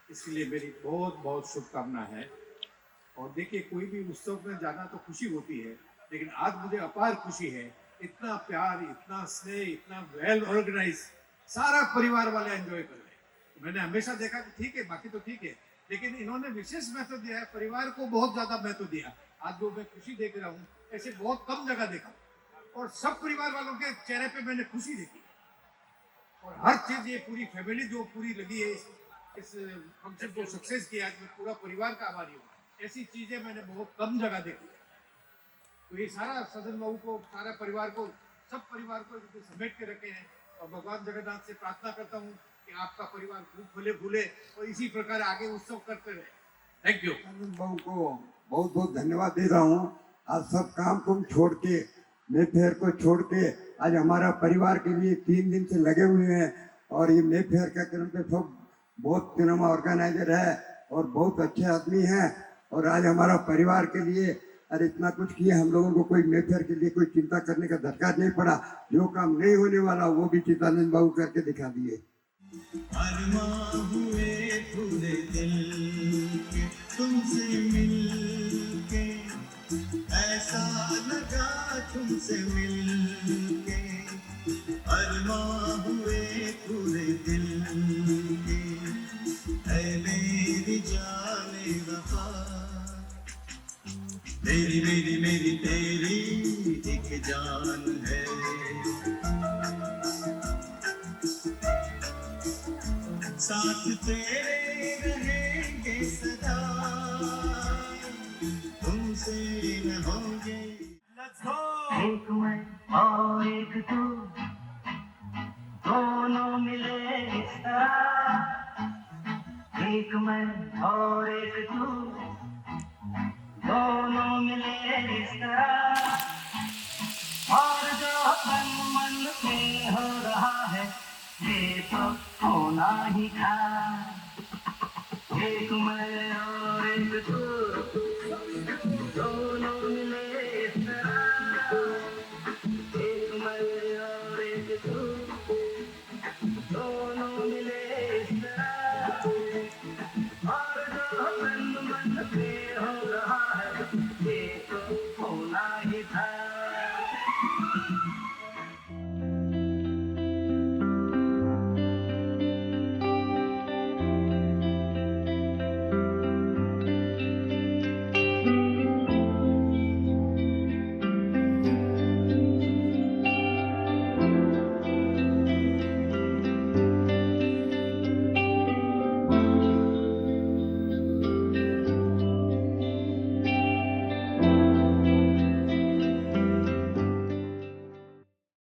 इसलिए मेरी बहुत बहुत शुभकामना है। और देखिए, कोई भी उत्सव में जाना तो खुशी होती है, लेकिन आज मुझे अपार खुशी है, इतना प्यार, इतना स्नेह, इतना वेल ऑर्गेनाइज, सारा परिवार वाले एंजॉय कर रहे हैं। मैंने हमेशा देखा कि ठीक है, बाकी तो ठीक है, लेकिन इन्होंने विशेष महत्व दिया है, परिवार को बहुत ज्यादा महत्व दिया। आज जो मैं खुशी देख रहा हूँ, ऐसे बहुत कम जगह देखा, और सब परिवार वालों के चेहरे पे मैंने खुशी देखी, और हर चीज ये पूरी फैमिली जो पूरी लगी है इस फंक्शन को सक्सेस किया, आज मैं पूरा परिवार का आभारी हूँ। ऐसी चीजें मैंने बहुत कम जगह देखी। तो ये सारा सदन बाबू को, सारा परिवार को, सब परिवार को समेट के रखे हैं, और भगवान जगन्नाथ से प्रार्थना करता हूँ कि आपका परिवार खूब फले फूले और इसी प्रकार आगे उत्सव करते रहे। Thank you. सदन बाबू को बहुत बहुत धन्यवाद दे रहा हूँ। आज सब काम कुम छोड़ के, मेफेयर को छोड़ के, आज हमारा परिवार के लिए 3 दिन से लगे हुए हैं, और ये मेफेयर का क्रम पे सब बहुत सिनेमा ऑर्गेनाइजर है और बहुत अच्छे आदमी हैं, और आज हमारा परिवार के लिए और इतना कुछ किया। हम लोगों को कोई मेफेयर के लिए कोई चिंता करने का दरकार नहीं पड़ा। जो काम नहीं होने वाला वो भी चिदानंद बाबू करके दिखा दिए। अरमां हुए पूरे दिल के तुमसे मिलके, ऐसा लगा तुमसे मिलके, अरमां हुए पूरे दिल के, ऐ मेरी जाने वफा, मेरी मेरी मेरी तेरी एक जान है। साथ तेरे रहेंगे सदा, तुमसे न होंगे। एक मैं और एक तू, दोनों मिले इस तरह, एक मैं और एक तू, दोनों मिले इस तरह, और जो तन मन में हो रहा है ये तो होना ही था। एक मैं